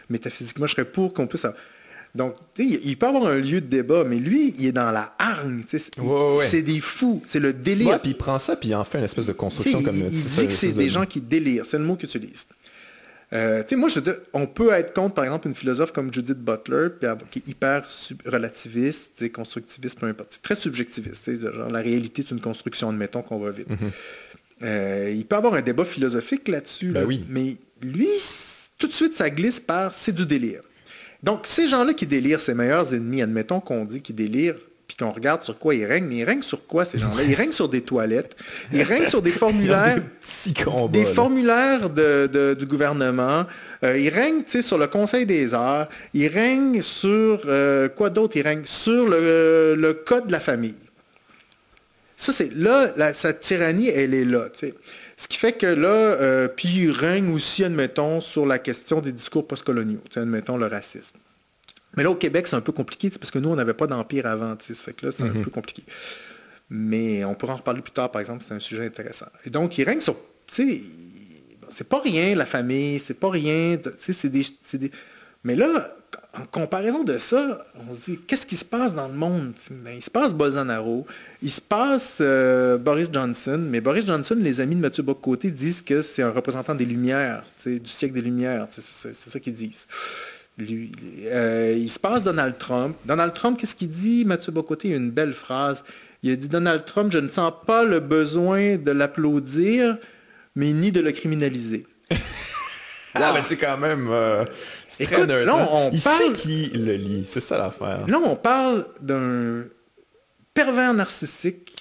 métaphysiquement, je serais pour qu'on puisse... Donc, il peut avoir un lieu de débat, mais lui, il est dans la hargne. C'est des fous, c'est le délire. Ouais, puis il prend ça, puis il en fait une espèce de construction comme... Il dit que c'est des gens qui délirent, c'est le mot qu'il utilise. Moi, je veux dire, on peut être contre, par exemple, une philosophe comme Judith Butler, qui est hyper relativiste, constructiviste, peu importe. C'est très subjectiviste. Genre, la réalité, c'est une construction, admettons qu'on va vite. Il peut avoir un débat philosophique là-dessus, oui. Mais lui, tout de suite, ça glisse par « c'est du délire ». Donc, ces gens-là qui délirent, ses meilleurs ennemis, admettons qu'on dit qu'ils délirent, puis qu'on regarde sur quoi ils règnent, mais ils règnent sur quoi, ces gens-là? Ils règnent sur des toilettes, ils règnent sur des formulaires, formulaires du gouvernement, ils règnent sur le Conseil des arts, ils règnent sur... quoi d'autre? Ils règnent sur le code de la famille. Ça, c'est là, sa tyrannie, elle est là, tu sais. Ce qui fait que là, puis il règne aussi, admettons, sur la question des discours postcoloniaux, admettons le racisme. Mais là, au Québec, c'est un peu compliqué, parce que nous, on n'avait pas d'empire avant, ça fait que là, c'est un peu compliqué. Mais on pourra en reparler plus tard, par exemple, c'est un sujet intéressant. Et donc, il règne sur, c'est pas rien, la famille, c'est pas rien, c'est des... Mais là, en comparaison de ça, on se dit, qu'est-ce qui se passe dans le monde? Ben, il se passe Bolsonaro, il se passe Boris Johnson, mais Boris Johnson, les amis de Mathieu Bock-Côté disent que c'est un représentant des Lumières, du siècle des Lumières, c'est ça qu'ils disent. Lui, il se passe Donald Trump. Donald Trump, qu'est-ce qu'il dit? Mathieu Bock-Côté a une belle phrase. Il a dit, Donald Trump, je ne sens pas le besoin de l'applaudir, mais ni de le criminaliser. Ah, mais c'est quand même... c'est Écoute, très là, on il parle... sait qui le lit, c'est ça l'affaire. Là, on parle d'un pervers narcissique.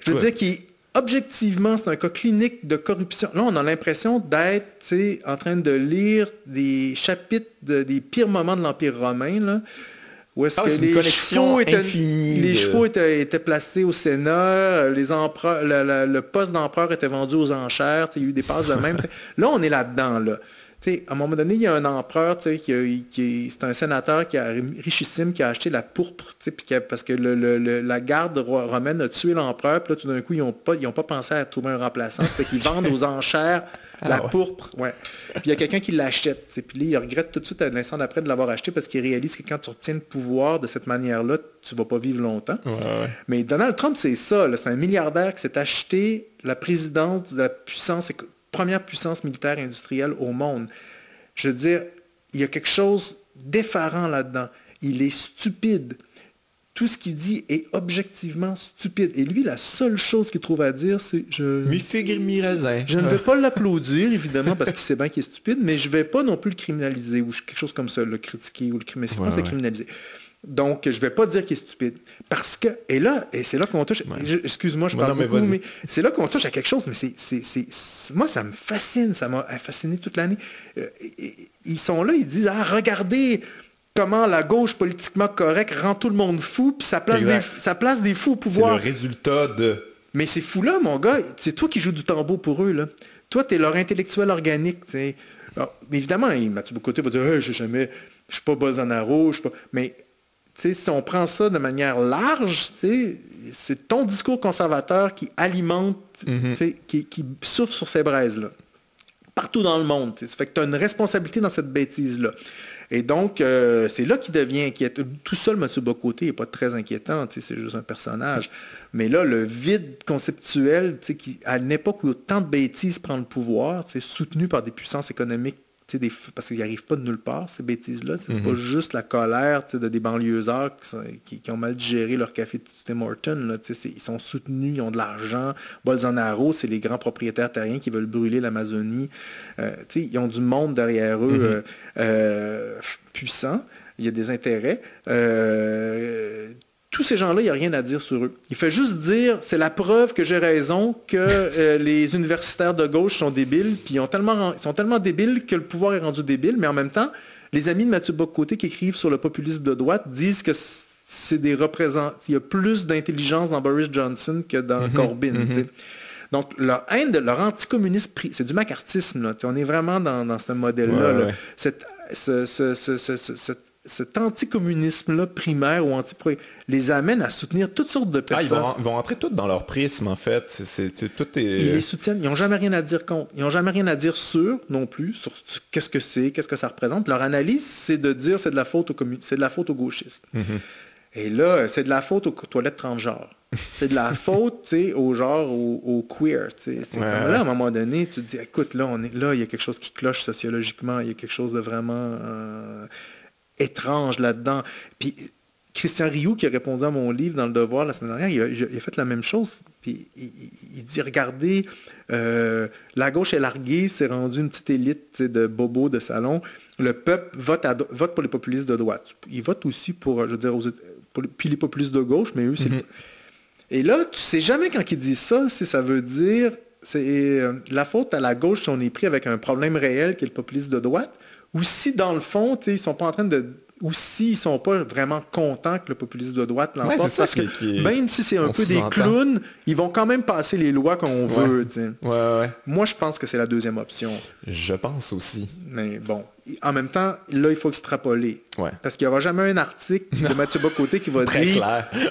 Je veux dire objectivement, c'est un cas clinique de corruption. Là, on a l'impression d'être en train de lire des chapitres des pires moments de l'Empire romain, là, où est-ce que les chevaux étaient placés au Sénat, les empereurs, le poste d'empereur était vendu aux enchères, il y a eu des passes de même. Là, on est là-dedans, là. À un moment donné, il y a un empereur, c'est un sénateur richissime qui a acheté la pourpre, parce que la garde romaine a tué l'empereur, puis là, tout d'un coup, ils n'ont pas pensé à trouver un remplaçant, ça fait qu'ils vendent aux enchères pourpre. Ouais. Puis il y a quelqu'un qui l'achète, puis là, il regrette tout de suite à l'instant d'après de l'avoir acheté parce qu'il réalise que quand tu obtiens le pouvoir de cette manière-là, tu ne vas pas vivre longtemps. Ouais. Mais Donald Trump, c'est ça, là, c'est un milliardaire qui s'est acheté la présidence de la première puissance militaire industrielle au monde. Je veux dire, il y a quelque chose d'effarant là-dedans. Il est stupide. Tout ce qu'il dit est objectivement stupide. Et lui, la seule chose qu'il trouve à dire, c'est... Mi-figue, mi-raisin. Je ne vais pas l'applaudir, évidemment, parce qu'il sait bien qu'il est stupide, mais je ne vais pas non plus le criminaliser ou quelque chose comme ça, le critiquer ou le criminaliser. C'est criminaliser. Donc, je ne vais pas dire qu'il est stupide. Parce que, et c'est là qu'on touche, excuse-moi, je parle beaucoup, mais c'est là qu'on touche à quelque chose, mais moi, ça me fascine, ça m'a fasciné toute l'année. Ils sont là, ils disent, regardez comment la gauche politiquement correcte rend tout le monde fou, puis ça place des fous au pouvoir. C'est le résultat de... Mais ces fous-là, mon gars, c'est toi qui joues du tambour pour eux, là. Toi, tu es leur intellectuel organique, alors, évidemment, Mathieu Bocoté va dire, je suis pas Bolsonaro, mais... si on prend ça de manière large, c'est ton discours conservateur qui alimente, qui souffle sur ces braises-là. Partout dans le monde. Ça fait que tu as une responsabilité dans cette bêtise-là. Et donc, c'est là qu'il devient inquiétant. Tout seul, Mathieu Bocoté n'est pas très inquiétant, c'est juste un personnage. Mais là, le vide conceptuel, à une époque où autant de bêtises prend le pouvoir, soutenu par des puissances économiques, parce qu'ils n'arrivent pas de nulle part, ces bêtises-là. C'est pas juste la colère de des banlieusards qui ont mal digéré leur café de Tim Hortons. Là, ils sont soutenus, ils ont de l'argent. Bolsonaro, c'est les grands propriétaires terriens qui veulent brûler l'Amazonie. Ils ont du monde derrière eux puissant. Il y a des intérêts. Tous ces gens-là, il n'y a rien à dire sur eux. Il fait juste dire, c'est la preuve que j'ai raison, que les universitaires de gauche sont débiles, puis ils sont tellement débiles que le pouvoir est rendu débile, mais en même temps, les amis de Mathieu Bock-Côté qui écrivent sur le populisme de droite disent que c'est des représentants. Il y a plus d'intelligence dans Boris Johnson que dans Corbyn. Donc, leur haine, leur anticommunisme, c'est du macartisme. Là. On est vraiment dans ce modèle-là. Là. Cet anticommunisme-là primaire ou les amène à soutenir toutes sortes de personnes. Ils vont rentrer toutes dans leur prisme, en fait. Tout est... Ils les soutiennent. Ils n'ont jamais rien à dire contre. Ils n'ont jamais rien à dire sur, non plus, sur qu'est-ce que c'est, qu'est-ce que ça représente. Leur analyse, c'est de dire c'est de la faute aux gauchistes. Et là, c'est de la faute aux toilettes transgenres. C'est de la faute, au genre, au queer. Comme là, à un moment donné, tu te dis, écoute, là, il y a quelque chose qui cloche sociologiquement. Il y a quelque chose de vraiment... étrange là-dedans. Puis Christian Rioux, qui a répondu à mon livre dans Le Devoir la semaine dernière, il a fait la même chose. Puis il dit, regardez, la gauche est larguée, c'est rendu une petite élite de bobos de salon. Le peuple vote pour les populistes de droite. Il vote aussi pour, puis les populistes de gauche, mais eux, c'est... Et là, tu sais jamais quand ils disent ça, si ça veut dire, c'est la faute à la gauche si on est pris avec un problème réel qui est le populisme de droite, ou si, dans le fond, ils sont pas en train de... Ou s'ils sont pas vraiment contents que le populisme de droite l'emporte. Parce que même si c'est un peu des clowns, ils vont quand même passer les lois qu'on veut. Moi, je pense que c'est la deuxième option. Je pense aussi. Mais bon, en même temps, là, il faut extrapoler. Parce qu'il n'y aura jamais un article de Mathieu Bock-Côté qui va dire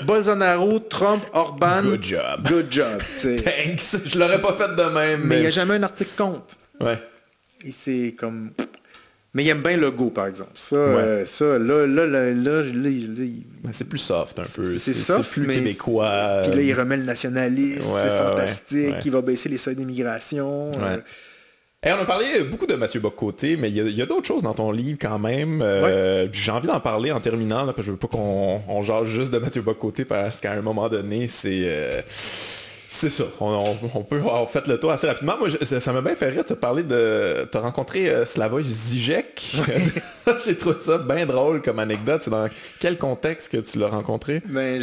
Bolsonaro, Trump, Orban, good job. Thanks. Je l'aurais pas fait de même. Mais il n'y a jamais un article contre. Et c'est comme... Mais il aime bien le go, par exemple. Là, c'est plus soft un peu. C'est soft, plus québécois. Puis là, il remet le nationalisme, c'est fantastique. Il va baisser les seuils d'immigration. On a parlé beaucoup de Mathieu Bock-Côté, mais il y a d'autres choses dans ton livre quand même. J'ai envie d'en parler en terminant, là, parce que je veux pas qu'on jase juste de Mathieu Bock-Côté, parce qu'à un moment donné, c'est ça. On peut avoir fait le tour assez rapidement. Moi, ça m'a bien fait rire de te parler de... T'as rencontré Slavoj Žižek. J'ai trouvé ça bien drôle comme anecdote. C'est dans quel contexte que tu l'as rencontré? Ben,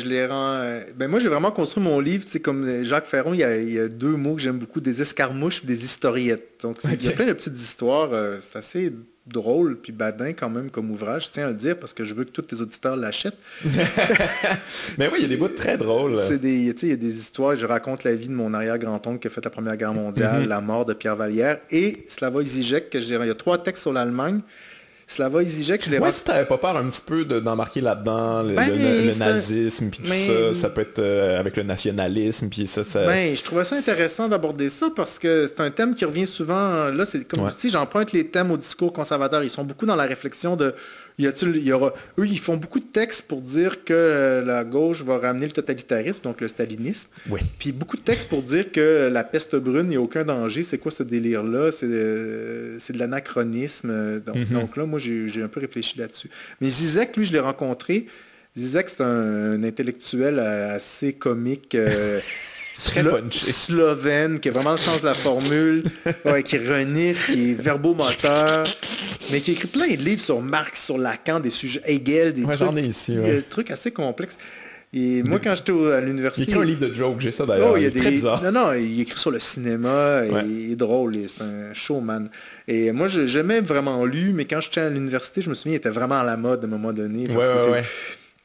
moi, j'ai vraiment construit mon livre. Comme Jacques Ferron, il y a deux mots que j'aime beaucoup, des escarmouches et des historiettes. Donc, il y a plein de petites histoires. C'est assez drôle puis badin quand même comme ouvrage, je tiens à le dire parce que je veux que tous tes auditeurs l'achètent. Mais oui, il y a des bouts très drôles. Il y a des histoires, je raconte la vie de mon arrière-grand-oncle qui a fait la Première Guerre mondiale, la mort de Pierre Vallière et Slavoj Žižek, il y a 3 textes sur l'Allemagne. Slavoj Žižek, je l'ai si t'avais pas peur un petit peu d'embarquer là-dedans, le nazisme, puis tout ça peut être avec le nationalisme, puis ça... je trouvais ça intéressant d'aborder ça parce que c'est un thème qui revient souvent, là, c'est comme tu dis, j'emprunte les thèmes au discours conservateur, ils sont beaucoup dans la réflexion de... eux, ils font beaucoup de textes pour dire que la gauche va ramener le totalitarisme, donc le stalinisme. Oui. Puis beaucoup de textes pour dire que la peste brune, il n'y a aucun danger. C'est quoi ce délire-là? C'est de l'anachronisme. Donc là, moi, j'ai un peu réfléchi là-dessus. Mais Žižek, lui, je l'ai rencontré. Žižek, c'est un intellectuel assez comique. Très punché. Slovène, qui a vraiment le sens de la formule, qui renifle, qui est verbomoteur, mais qui écrit plein de livres sur Marx, sur Lacan, des sujets Hegel, des trucs assez complexes. Et moi, quand j'étais à l'université... Il écrit un livre de joke, j'ai ça d'ailleurs, il est très bizarre. Non, il écrit sur le cinéma, il est drôle, c'est un showman. Et moi, j'ai jamais vraiment lu, mais quand j'étais à l'université, je me souviens, il était vraiment à la mode à un moment donné.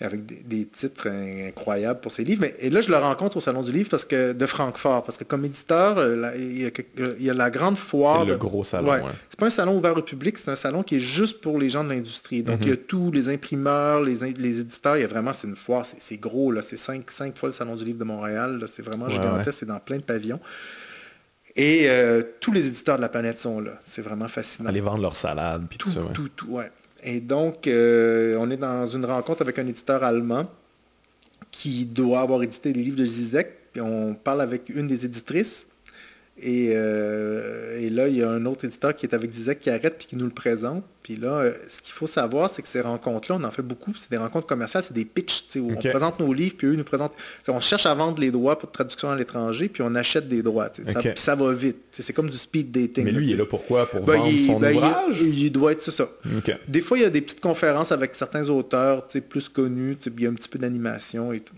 Avec des titres incroyables pour ses livres. Et là, je le rencontre au Salon du Livre de Francfort, parce que comme éditeur, il y a la grande foire. C'est le gros salon. C'est pas un salon ouvert au public, c'est un salon qui est juste pour les gens de l'industrie. Donc, il y a tous les imprimeurs, les éditeurs, il y a vraiment, c'est une foire, c'est gros, là, c'est 5 fois le Salon du Livre de Montréal, là, c'est vraiment gigantesque, c'est dans plein de pavillons. Et tous les éditeurs de la planète sont là. C'est vraiment fascinant. Aller vendre leur salade, puis tout ça. Tout. Et donc, on est dans une rencontre avec un éditeur allemand qui doit avoir édité les livres de Žižek. Puis on parle avec une des éditrices. Et là, il y a un autre éditeur qui est avec Žižek qui arrête puis qui nous le présente. Puis là, ce qu'il faut savoir, c'est que ces rencontres-là, on en fait beaucoup. C'est des rencontres commerciales, c'est des pitchs. Où on présente nos livres, puis eux nous présentent... On cherche à vendre les droits pour traduction à l'étranger, puis on achète des droits. Puis ça va vite. C'est comme du speed dating. Mais lui, il est là pourquoi? Pour vendre son ouvrage? Il doit être ça. Des fois, il y a des petites conférences avec certains auteurs plus connus. Il y a un petit peu d'animation et tout.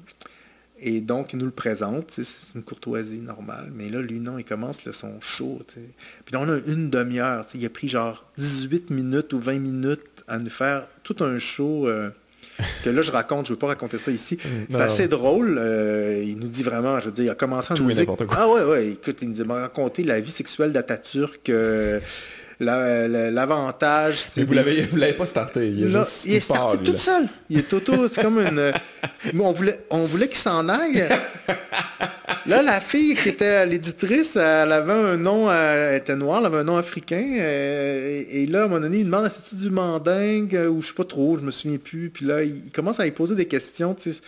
Et donc, il nous le présente, c'est une courtoisie normale. Mais là, lui, non, il commence son show. T'sais. Puis là, on a une demi-heure. Il a pris genre 18 minutes ou 20 minutes à nous faire tout un show que là, je raconte. Je ne veux pas raconter ça ici. C'est assez drôle. Il nous dit vraiment, je veux dire, il a commencé à nous dire... Ah ouais, écoute, il nous a raconté la vie sexuelle d'Atatürk... l'avantage... Mais vous l'avez pas starté. Il est starté tout seul. Il est c'est comme une... on voulait qu'il s'en aille. Là, la fille qui était l'éditrice, elle avait un nom... Elle était noire, elle avait un nom africain. Et là, à un moment donné, il demande, c'est-tu du mandingue ou je sais pas trop, je me souviens plus. Puis là, il commence à y poser des questions, tu sais.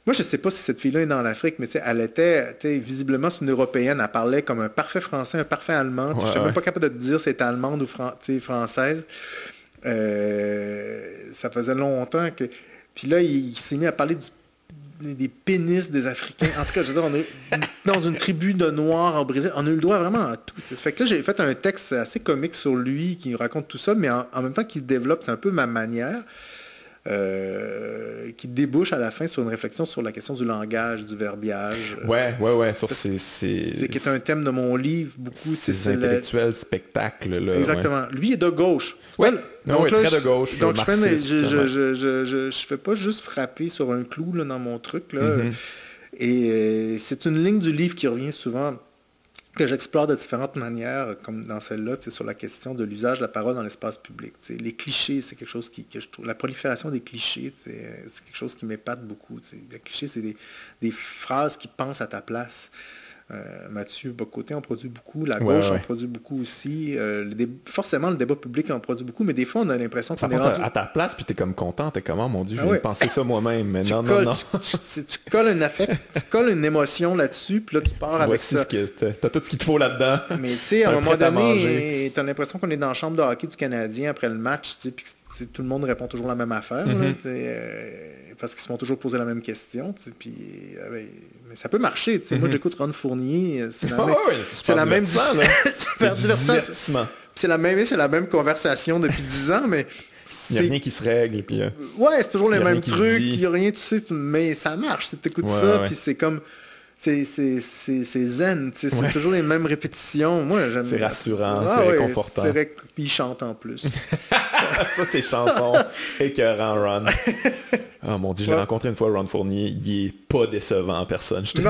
Moi, je ne sais pas si cette fille-là est dans l'Afrique, mais elle était, visiblement, c'est une Européenne. Elle parlait comme un parfait français, un parfait allemand. Je ne suis même pas capable de te dire si c'était allemande ou française. Ça faisait longtemps que... Puis là, il s'est mis à parler des pénis des Africains. En tout cas, je veux dire, on est dans une tribu de Noirs en Brésil. On a eu le droit vraiment à tout. Ça fait que là, j'ai fait un texte assez comique sur lui qui raconte tout ça, mais en même temps qu'il développe, c'est un peu ma manière. Qui débouche à la fin sur une réflexion sur la question du langage, du verbiage. Ouais. C'est qui est un thème de mon livre, beaucoup. Ces intellectuels spectacles. Là, exactement. Lui est de gauche. Donc, là, très de gauche. Donc, je fais pas juste frapper sur un clou là, dans mon truc. Là. Et c'est une ligne du livre qui revient souvent, que j'explore de différentes manières, comme dans celle-là, sur la question de l'usage de la parole dans l'espace public. Les clichés, c'est quelque chose que je trouve... La prolifération des clichés, c'est quelque chose qui m'épate beaucoup. Les clichés, c'est des phrases qui pensent à ta place. Mathieu Bock-Côté en produit beaucoup, la gauche en produit beaucoup aussi. Forcément, le débat public en produit beaucoup, mais des fois, on a l'impression qu'on est rendu... à ta place, puis t'es comme content, t'es comme, oh mon Dieu, je viens de penser ça moi-même, mais non. Tu colles un affect, tu colles une émotion là-dessus, puis là, tu pars avec ça. T'as tout ce qu'il te faut là-dedans. Mais tu sais, à un moment donné, t'as l'impression qu'on est dans la chambre de hockey du Canadien après le match, puis tout le monde répond toujours la même affaire, là, parce qu'ils se font toujours poser la même question. Puis, mais ça peut marcher. Moi, j'écoute Ron Fournier. C'est la même divertissement. C'est la même conversation depuis 10 ans, mais... Il n'y a rien qui se règle. Puis, ouais, c'est toujours les mêmes trucs. Il n'y a rien, tu sais, mais ça marche. Tu écoutes ça, puis c'est comme... C'est zen, c'est toujours les mêmes répétitions. Moi, j'aime. C'est rassurant, c'est réconfortant. C'est vrai qu'il chante en plus. Ça, c'est chanson écœurant, Ron. Oh mon Dieu, je l'ai rencontré une fois, Ron Fournier. Il est pas décevant en personne, je te dis.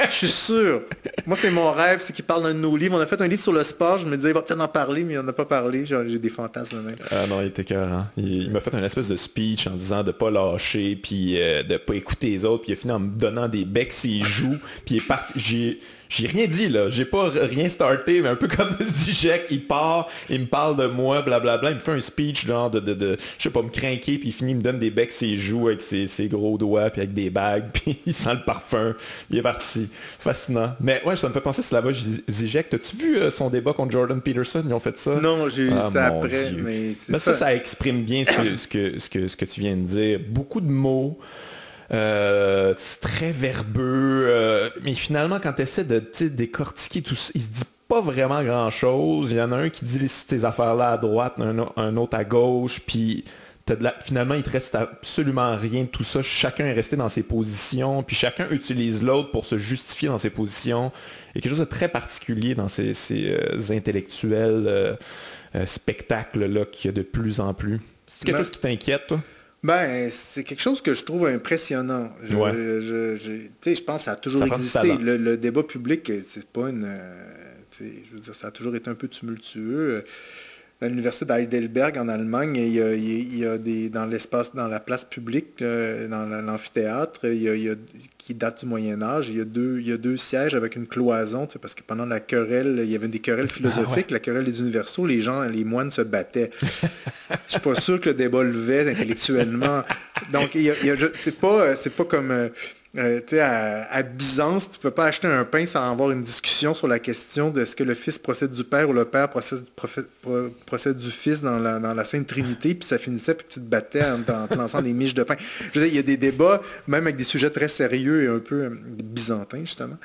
Je suis sûr. Moi, c'est mon rêve, c'est qu'il parle d'un de nos livres. On a fait un livre sur le sport. Je me disais, il va peut-être en parler, mais il n'en a pas parlé. J'ai des fantasmes même. Ah non, il était écœurant. Il m'a fait une espèce de speech en disant de pas lâcher, puis de pas écouter les autres, puis il a fini en me donnant des becs s'il joue, puis il est parti. J'ai rien dit, là. J'ai pas rien starté, mais un peu comme Zizek, il part, il me parle de moi, blablabla. Il me fait un speech, genre, je sais pas, me craquer, puis il finit, il me donne des becs ses joues avec ses gros doigts, puis avec des bagues, puis il sent le parfum. Il est parti. Fascinant. Mais ouais, ça me fait penser, Slavoj Zizek. T'as-tu vu son débat contre Jordan Peterson? Ils ont fait ça? Non, j'ai eu ça après, mais ça exprime bien ce que tu viens de dire. Beaucoup de mots. C'est très verbeux, mais finalement quand tu essaies de décortiquer tout ça, il se dit pas vraiment grand chose. Il y en a un qui dit tes affaires-là à droite, un autre à gauche, puis finalement il te reste absolument rien de tout ça. Chacun est resté dans ses positions, puis chacun utilise l'autre pour se justifier dans ses positions. Il y a quelque chose de très particulier dans ces intellectuels spectacles-là qu'il y a de plus en plus. C'est quelque chose qui t'inquiète, toi? Ben, c'est quelque chose que je trouve impressionnant. Je pense que ça a toujours existé. Le débat public, c'est pas une... je veux dire, ça a toujours été un peu tumultueux. À l'université d'Heidelberg, en Allemagne, il y a dans la place publique, dans l'amphithéâtre, qui date du Moyen-Âge, il y a deux sièges avec une cloison, parce que pendant la querelle, il y avait des querelles philosophiques, la querelle des universaux, les moines se battaient. Je suis pas sûr que le débat levait intellectuellement. Donc, c'est pas comme... à Byzance, tu ne peux pas acheter un pain sans avoir une discussion sur la question de est-ce que le Fils procède du Père ou le Père procède du Fils dans la Sainte Trinité, puis ça finissait, puis tu te battais en te lançant des miches de pain. Je veux dire, il y a des débats, même avec des sujets très sérieux et un peu byzantins, justement.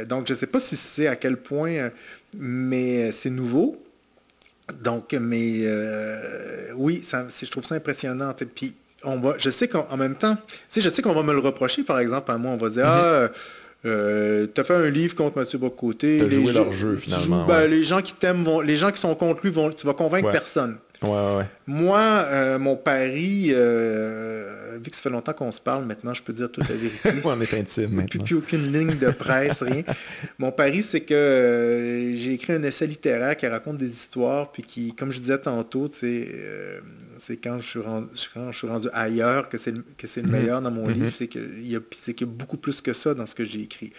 Donc, je ne sais pas si c'est à quel point, mais c'est nouveau. Donc, mais oui, je trouve ça impressionnant. Puis, je sais qu'en même temps, je sais qu'on va me le reprocher, par exemple, à moi, on va dire, t'as fait un livre contre Mathieu Bock-Côté. T'as joué leur jeu, finalement. Les gens qui t'aiment, les gens qui sont contre lui, tu vas convaincre personne. Ouais. Moi, mon pari, vu que ça fait longtemps qu'on se parle, maintenant, je peux dire toute la vérité. On est intime maintenant. Plus aucune ligne de presse, rien. Mon pari, c'est que j'ai écrit un essai littéraire qui raconte des histoires, puis qui, comme je disais tantôt, c'est quand je suis rendu ailleurs que c'est le meilleur dans mon livre, c'est qu'il y a beaucoup plus que ça dans ce que j'ai écrit.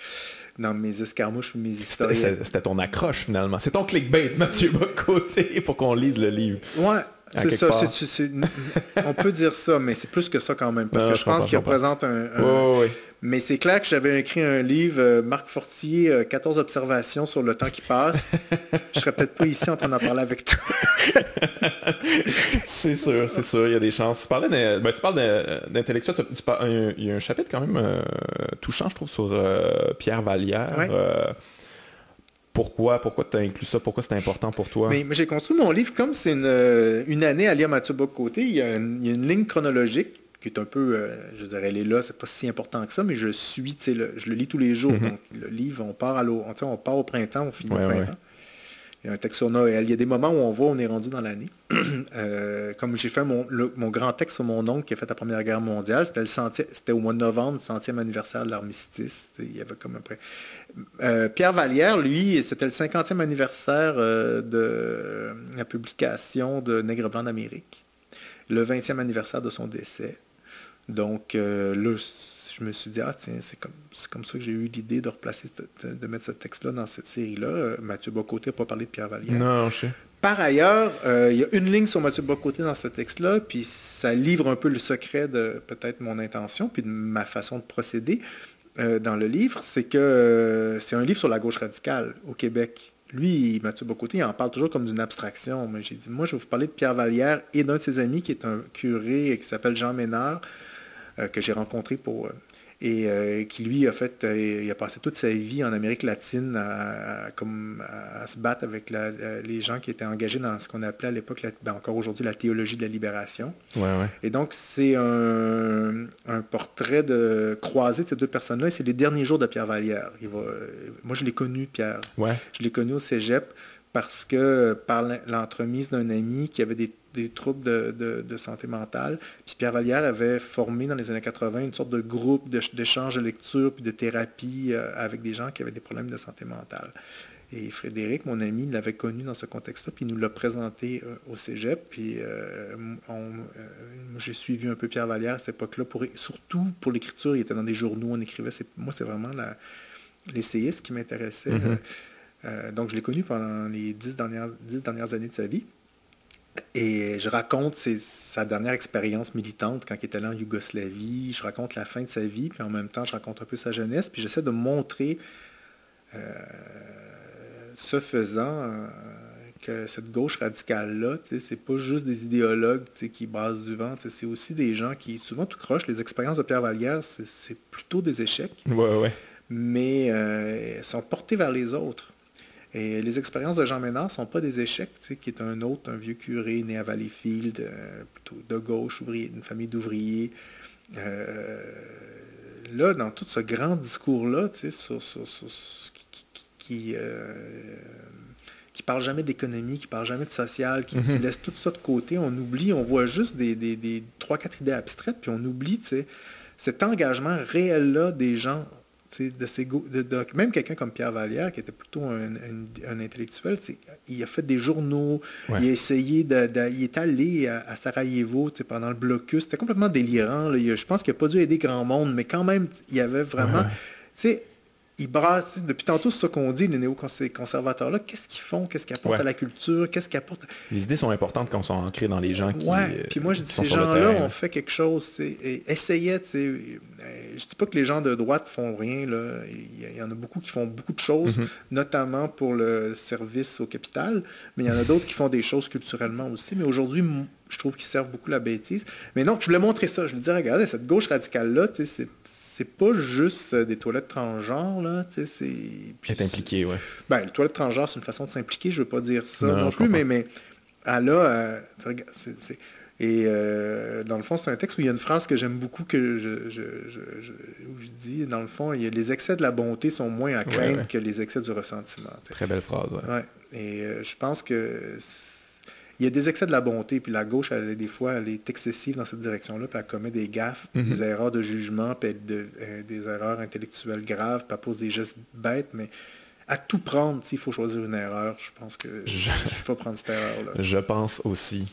Dans mes escarmouches et mes historiens. C'était ton accroche, finalement. C'est ton clickbait, Mathieu Bock-Côté, pour qu'on lise le livre. Ouais, c'est ça. On peut dire ça, mais c'est plus que ça quand même. Parce que je pense qu'il représente un... Oui. Mais c'est clair que j'avais écrit un livre, Marc Fortier, 14 observations sur le temps qui passe. Je serais peut-être pas ici en train d'en parler avec toi. C'est sûr, il y a des chances. Tu parles d'intellectuel, il y a un chapitre quand même touchant, je trouve, sur Pierre Vallière. Ouais. Pourquoi tu as inclus ça? Pourquoi c'est important pour toi? Mais j'ai construit mon livre comme c'est une année à lire Mathieu Bock-Côté. Il y a une ligne chronologique qui est un peu, je dirais, elle est là, c'est pas si important que ça, mais je le lis tous les jours. Donc, le livre, on part au printemps, on finit au printemps. Ouais. Il y a un texte sur Noël. Il y a des moments où on est rendu dans l'année. Comme j'ai fait mon grand texte sur mon oncle qui a fait la Première Guerre mondiale, c'était au mois de novembre, le 100e anniversaire de l'armistice. Il y avait comme Pierre Vallière, lui, c'était le 50e anniversaire de la publication de Nègre blanc d'Amérique, le 20e anniversaire de son décès. Donc là, je me suis dit, tiens, c'est comme ça que j'ai eu l'idée de mettre ce texte-là dans cette série-là. Mathieu Bock-Côté n'a pas parlé de Pierre Vallière. Non, je sais. Par ailleurs, il y a une ligne sur Mathieu Bock-Côté dans ce texte-là, puis ça livre un peu le secret de peut-être mon intention, puis de ma façon de procéder dans le livre. C'est que c'est un livre sur la gauche radicale au Québec. lui, Mathieu Bock-Côté, il en parle toujours comme d'une abstraction. Mais j'ai dit, moi, je vais vous parler de Pierre Vallière et d'un de ses amis qui est un curé qui s'appelle Jean Ménard, que j'ai rencontré qui lui a fait, il a passé toute sa vie en Amérique latine à se battre avec les gens qui étaient engagés dans ce qu'on appelait à l'époque, encore aujourd'hui, la théologie de la libération. Ouais. Et donc, c'est un portrait de croisé de ces deux personnes-là, et c'est les derniers jours de Pierre Vallière. Moi, je l'ai connu, Pierre. Ouais. Je l'ai connu au cégep parce que, par l'entremise d'un ami qui avait des troubles de santé mentale. Puis Pierre Vallière avait formé dans les années 80 une sorte de groupe d'échange de lecture puis de thérapie avec des gens qui avaient des problèmes de santé mentale. Et Frédéric, mon ami, l'avait connu dans ce contexte-là, puis il nous l'a présenté au cégep. Puis j'ai suivi un peu Pierre Vallière à cette époque-là, surtout pour l'écriture. Il était dans des journaux, on écrivait. Moi, c'est vraiment l'essayiste qui m'intéressait. Donc, je l'ai connu pendant les 10 dernières années de sa vie. Et je raconte sa dernière expérience militante quand il était allé en Yougoslavie. Je raconte la fin de sa vie, puis en même temps, je raconte un peu sa jeunesse. Puis j'essaie de montrer, ce faisant, que cette gauche radicale-là, c'est pas juste des idéologues qui brassent du vent. C'est aussi des gens qui, souvent tout croche, les expériences de Pierre Vallière, c'est plutôt des échecs. Ouais. Mais sont portés vers les autres. Et les expériences de Jean Ménard ne sont pas des échecs, qui est un vieux curé né à Valleyfield, plutôt de gauche, ouvrier, d'une famille d'ouvriers. Là, dans tout ce grand discours-là, qui parle jamais d'économie, qui parle jamais de social, qui laisse tout ça de côté, on oublie, on voit juste des 3-4 idées abstraites, puis on oublie cet engagement réel-là des gens. Même quelqu'un comme Pierre Vallière, qui était plutôt un intellectuel, il a fait des journaux, il a essayé il est allé à Sarajevo pendant le blocus. C'était complètement délirant. Là. Je pense qu'il n'a pas dû aider grand monde, mais quand même, il y avait vraiment... Ils brassent, depuis tantôt, c'est ça qu'on dit, les néoconservateurs-là, qu'est-ce qu'ils font, qu'est-ce qu'ils apportent à la culture, qu'est-ce qu'ils apportent... Les idées sont importantes quand elles sont ancrées dans les gens qui puis moi, je dis, ces gens-là ont fait quelque chose, essayaient, je dis pas que les gens de droite font rien, là. Il y en a beaucoup qui font beaucoup de choses, notamment pour le service au capital, mais il y en a d'autres qui font des choses culturellement aussi, mais aujourd'hui, je trouve qu'ils servent beaucoup la bêtise. Mais non, je voulais montrer ça, je voulais dire, regardez, cette gauche radicale-là, c'est pas juste des toilettes transgenres, là, tu sais, c'est... Être impliqué, ouais. Ben, les toilettes transgenres, c'est une façon de s'impliquer, je veux pas dire ça non plus, mais elle a... Et dans le fond, c'est un texte où il y a une phrase que j'aime beaucoup, où je dis, dans le fond, les excès de la bonté sont moins à craindre que les excès du ressentiment. Très belle phrase, ouais. Et je pense que... Il y a des excès de la bonté, puis la gauche, des fois, elle est excessive dans cette direction-là, puis elle commet des gaffes, des erreurs de jugement, puis des erreurs intellectuelles graves, puis elle pose des gestes bêtes, mais à tout prendre, s'il faut choisir une erreur, je pense que je vais prendre cette erreur-là. Je pense aussi.